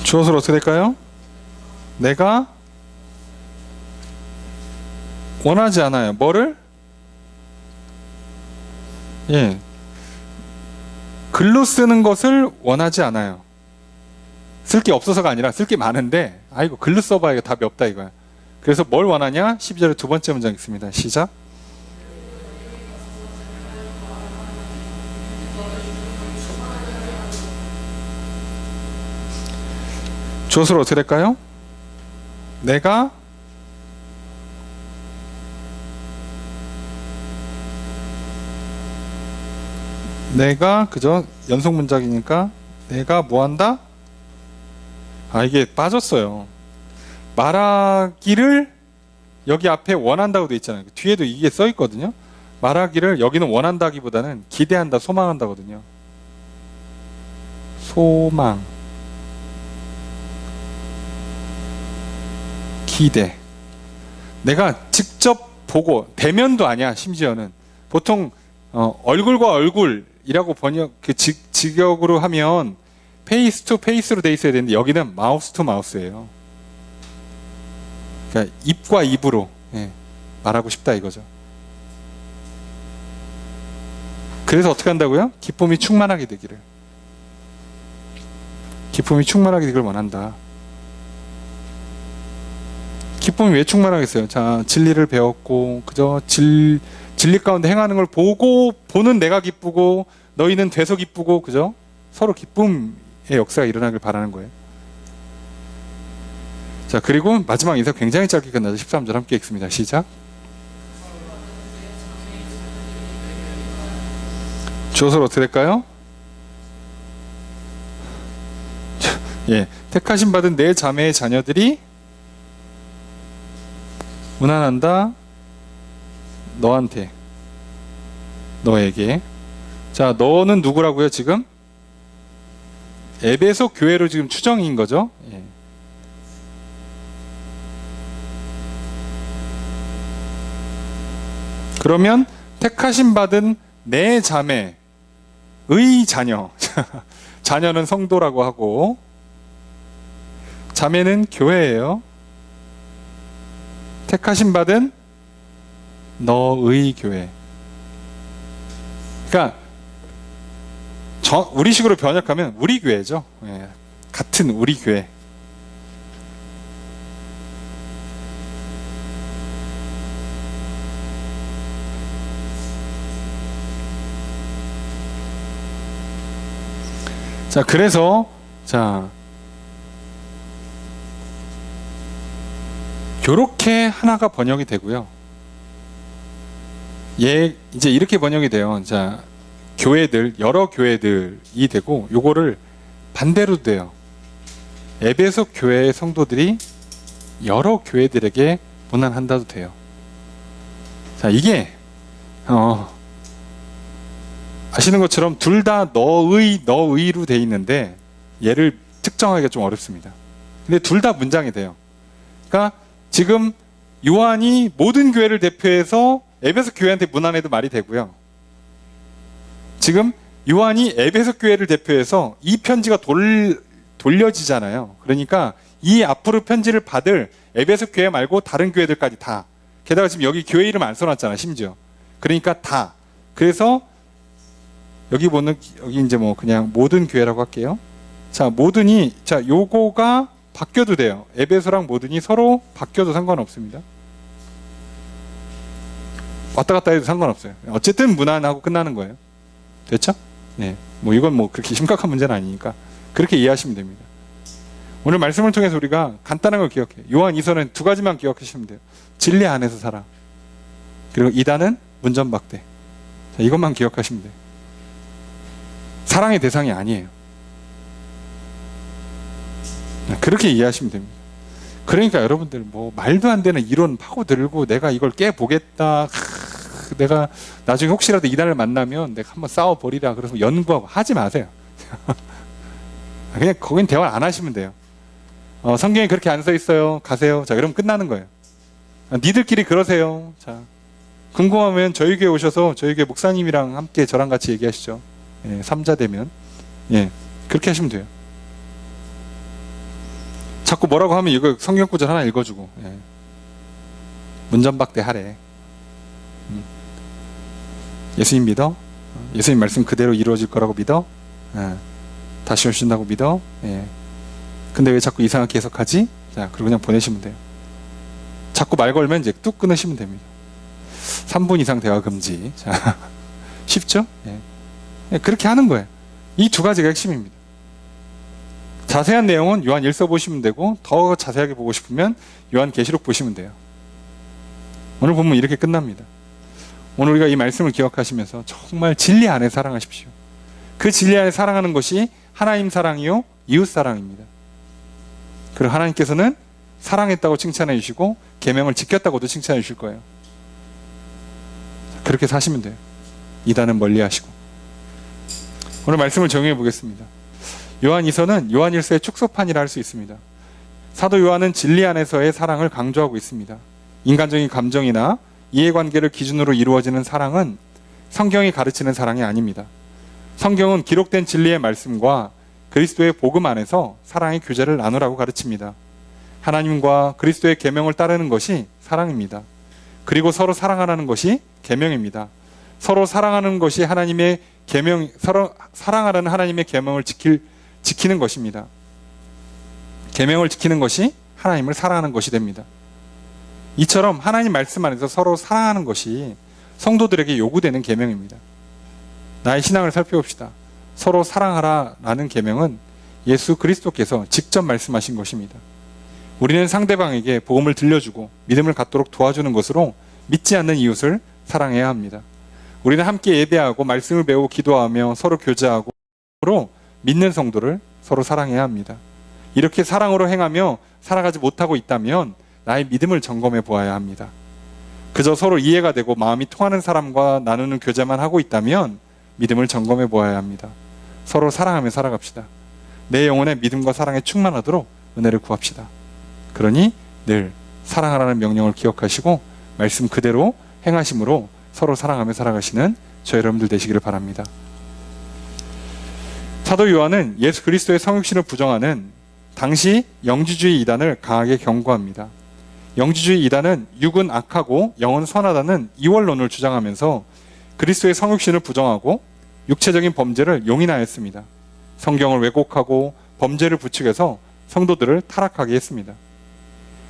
주어서로 어떻게 될까요? 내가 원하지 않아요. 뭐를? 예. 글로 쓰는 것을 원하지 않아요. 쓸 게 없어서가 아니라 쓸 게 많은데, 이거 글로 써봐야 이거 답이 없다 이거야. 그래서 뭘 원하냐? 12절의 두 번째 문장 있습니다. 시작. 주어서로 어떻게 될까요? 내가 그죠? 연속 문장이니까 내가 뭐 한다? 이게 빠졌어요. 말하기를 여기 앞에 원한다고 돼 있잖아요. 뒤에도 이게 써 있거든요. 말하기를 여기는 원한다기보다는 기대한다, 소망한다거든요. 소망, 기대. 내가 직접 보고, 대면도 아니야. 심지어는 보통 얼굴과 얼굴이라고 번역, 그 직역으로 하면 페이스 투 페이스로 돼 있어야 되는데 여기는 마우스 투 마우스예요. 그러니까 입과 입으로 말하고 싶다 이거죠. 그래서 어떻게 한다고요? 기쁨이 충만하게 되기를. 기쁨이 충만하게 되기를 원한다. 기쁨이 왜 충만하겠어요? 자, 진리를 배웠고, 그저 진리 가운데 행하는 걸 보는 내가 기쁘고, 너희는 돼서 기쁘고, 그죠? 서로 기쁨의 역사가 일어나길 바라는 거예요. 자, 그리고 마지막 인사 굉장히 짧게 끝나죠. 13절 함께 읽습니다. 시작. 주어서로 어떻게 될까요? 예, 택하심 받은 내 자매의 자녀들이 문안한다. 너한테, 너에게. 자, 너는 누구라고요 지금? 에베소 교회로 지금 추정인 거죠. 예. 그러면 택하심 받은 내 자매의 자녀. 자녀는 성도라고 하고 자매는 교회예요. 택하심 받은 너의 교회. 그러니까 우리식으로 번역하면 우리 교회죠. 예, 같은 우리 교회. 자, 그래서 요렇게 하나가 번역이 되고요. 이제 이렇게 번역이 돼요. 자, 교회들, 여러 교회들이 되고, 요거를 반대로 돼요. 에베소 교회의 성도들이 여러 교회들에게 문안한다도 돼요. 자, 이게 아시는 것처럼 둘 다 너의로 돼 있는데 얘를 특정하기가 좀 어렵습니다. 근데 둘 다 문장이 돼요. 그러니까 지금 요한이 모든 교회를 대표해서 에베소 교회한테 문안해도 말이 되고요. 지금 요한이 에베소 교회를 대표해서 이 편지가 돌려지잖아요. 그러니까 이 앞으로 편지를 받을 에베소 교회 말고 다른 교회들까지 다. 게다가 지금 여기 교회 이름 안 써놨잖아, 심지어. 그러니까 다. 그래서 여기 이제 뭐 그냥 모든 교회라고 할게요. 자, 요거가 바뀌어도 돼요. 에베소랑 모든이 서로 바뀌어도 상관없습니다. 왔다 갔다 해도 상관없어요. 어쨌든 문안하고 끝나는 거예요. 됐죠? 네. 뭐 이건 뭐 그렇게 심각한 문제는 아니니까 그렇게 이해하시면 됩니다. 오늘 말씀을 통해서 우리가 간단한 걸 기억해요. 요한 2서는 두 가지만 기억하시면 돼요. 진리 안에서 살아. 그리고 2단은 문전박대. 자, 이것만 기억하시면 돼요. 사랑의 대상이 아니에요. 그렇게 이해하시면 됩니다. 그러니까 여러분들 뭐 말도 안 되는 이론 파고들고 내가 이걸 깨보겠다. 내가 나중에 혹시라도 이단을 만나면 내가 한번 싸워버리라. 그래서 연구하고 하지 마세요. 그냥 거긴 대화를 안 하시면 돼요. 성경에 그렇게 안 써 있어요. 가세요. 자, 그럼 끝나는 거예요. 니들끼리 그러세요. 자, 궁금하면 저희 교회 오셔서 저희 교회 목사님이랑 함께 저랑 같이 얘기하시죠. 예, 3자 되면. 예, 그렇게 하시면 돼요. 자꾸 뭐라고 하면 이거 성경 구절 하나 읽어주고, 예. 문전박대 하래. 예수님 믿어? 예수님 말씀 그대로 이루어질 거라고 믿어? 예. 다시 오신다고 믿어? 예. 근데 왜 자꾸 이상하게 해석하지? 자, 그리고 그냥 보내시면 돼요. 자꾸 말 걸면 이제 뚝 끊으시면 됩니다. 3분 이상 대화 금지. 자, 쉽죠? 예. 예, 그렇게 하는 거예요. 이 두 가지가 핵심입니다. 자세한 내용은 요한 1서 보시면 되고, 더 자세하게 보고 싶으면 요한 계시록 보시면 돼요. 오늘 본문 이렇게 끝납니다. 오늘 우리가 이 말씀을 기억하시면서 정말 진리 안에 사랑하십시오. 그 진리 안에 사랑하는 것이 하나님 사랑이요 이웃 사랑입니다. 그리고 하나님께서는 사랑했다고 칭찬해 주시고 계명을 지켰다고도 칭찬해 주실 거예요. 그렇게 사시면 돼요. 이단은 멀리하시고. 오늘 말씀을 정리해 보겠습니다. 요한이서는 요한일서의 축소판이라 할 수 있습니다. 사도 요한은 진리 안에서의 사랑을 강조하고 있습니다. 인간적인 감정이나 이해관계를 기준으로 이루어지는 사랑은 성경이 가르치는 사랑이 아닙니다. 성경은 기록된 진리의 말씀과 그리스도의 복음 안에서 사랑의 교제를 나누라고 가르칩니다. 하나님과 그리스도의 계명을 따르는 것이 사랑입니다. 그리고 서로 사랑하라는 것이 계명입니다. 서로 사랑하는 것이 하나님의 계명, 서로 사랑하라는 하나님의 계명을 지키는 것입니다. 계명을 지키는 것이 하나님을 사랑하는 것이 됩니다. 이처럼 하나님 말씀 안에서 서로 사랑하는 것이 성도들에게 요구되는 계명입니다. 나의 신앙을 살펴봅시다. 서로 사랑하라라는 계명은 예수 그리스도께서 직접 말씀하신 것입니다. 우리는 상대방에게 복음을 들려주고 믿음을 갖도록 도와주는 것으로 믿지 않는 이웃을 사랑해야 합니다. 우리는 함께 예배하고 말씀을 배우고 기도하며 서로 교제하고 믿는 성도를 서로 사랑해야 합니다. 이렇게 사랑으로 행하며 살아가지 못하고 있다면 나의 믿음을 점검해 보아야 합니다. 그저 서로 이해가 되고 마음이 통하는 사람과 나누는 교제만 하고 있다면 믿음을 점검해 보아야 합니다. 서로 사랑하며 살아갑시다. 내 영혼의 믿음과 사랑에 충만하도록 은혜를 구합시다. 그러니 늘 사랑하라는 명령을 기억하시고 말씀 그대로 행하심으로 서로 사랑하며 살아가시는 저 여러분들 되시기를 바랍니다. 사도 요한은 예수 그리스도의 성육신을 부정하는 당시 영주주의 이단을 강하게 경고합니다. 영주주의 이단은 육은 악하고 영은 선하다는 이원론을 주장하면서 그리스도의 성육신을 부정하고 육체적인 범죄를 용인하였습니다. 성경을 왜곡하고 범죄를 부추겨서 성도들을 타락하게 했습니다.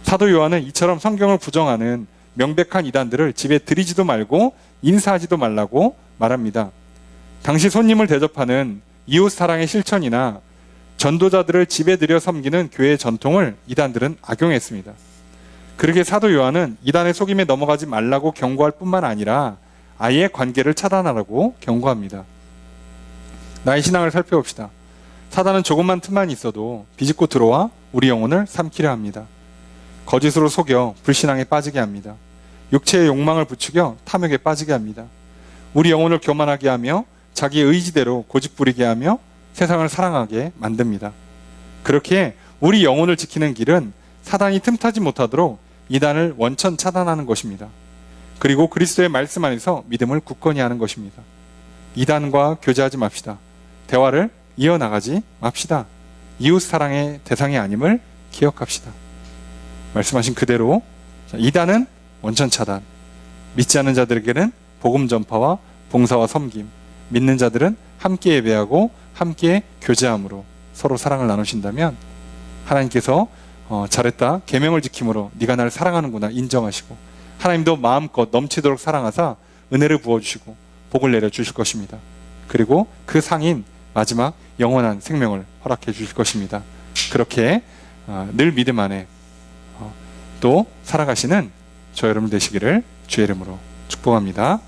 사도 요한은 이처럼 성경을 부정하는 명백한 이단들을 집에 들이지도 말고 인사하지도 말라고 말합니다. 당시 손님을 대접하는 이웃 사랑의 실천이나 전도자들을 집에 들여 섬기는 교회의 전통을 이단들은 악용했습니다. 그렇게 사도 요한은 이단의 속임에 넘어가지 말라고 경고할 뿐만 아니라 아예 관계를 차단하라고 경고합니다. 나의 신앙을 살펴봅시다. 사단은 조금만 틈만 있어도 비집고 들어와 우리 영혼을 삼키려 합니다. 거짓으로 속여 불신앙에 빠지게 합니다. 육체의 욕망을 부추겨 탐욕에 빠지게 합니다. 우리 영혼을 교만하게 하며 자기의 의지대로 고집 부리게 하며 세상을 사랑하게 만듭니다. 그렇게 우리 영혼을 지키는 길은 사단이 틈타지 못하도록 이단을 원천 차단하는 것입니다. 그리고 그리스도의 말씀 안에서 믿음을 굳건히 하는 것입니다. 이단과 교제하지 맙시다. 대화를 이어나가지 맙시다. 이웃 사랑의 대상이 아님을 기억합시다. 말씀하신 그대로 이단은 원천 차단, 믿지 않는 자들에게는 복음 전파와 봉사와 섬김, 믿는 자들은 함께 예배하고 함께 교제함으로 서로 사랑을 나누신다면 하나님께서 잘했다, 계명을 지킴으로 네가 나를 사랑하는구나 인정하시고 하나님도 마음껏 넘치도록 사랑하사 은혜를 부어주시고 복을 내려주실 것입니다. 그리고 그 상인 마지막 영원한 생명을 허락해 주실 것입니다. 그렇게 늘 믿음 안에 또 살아가시는 저 여러분 되시기를 주의 이름으로 축복합니다.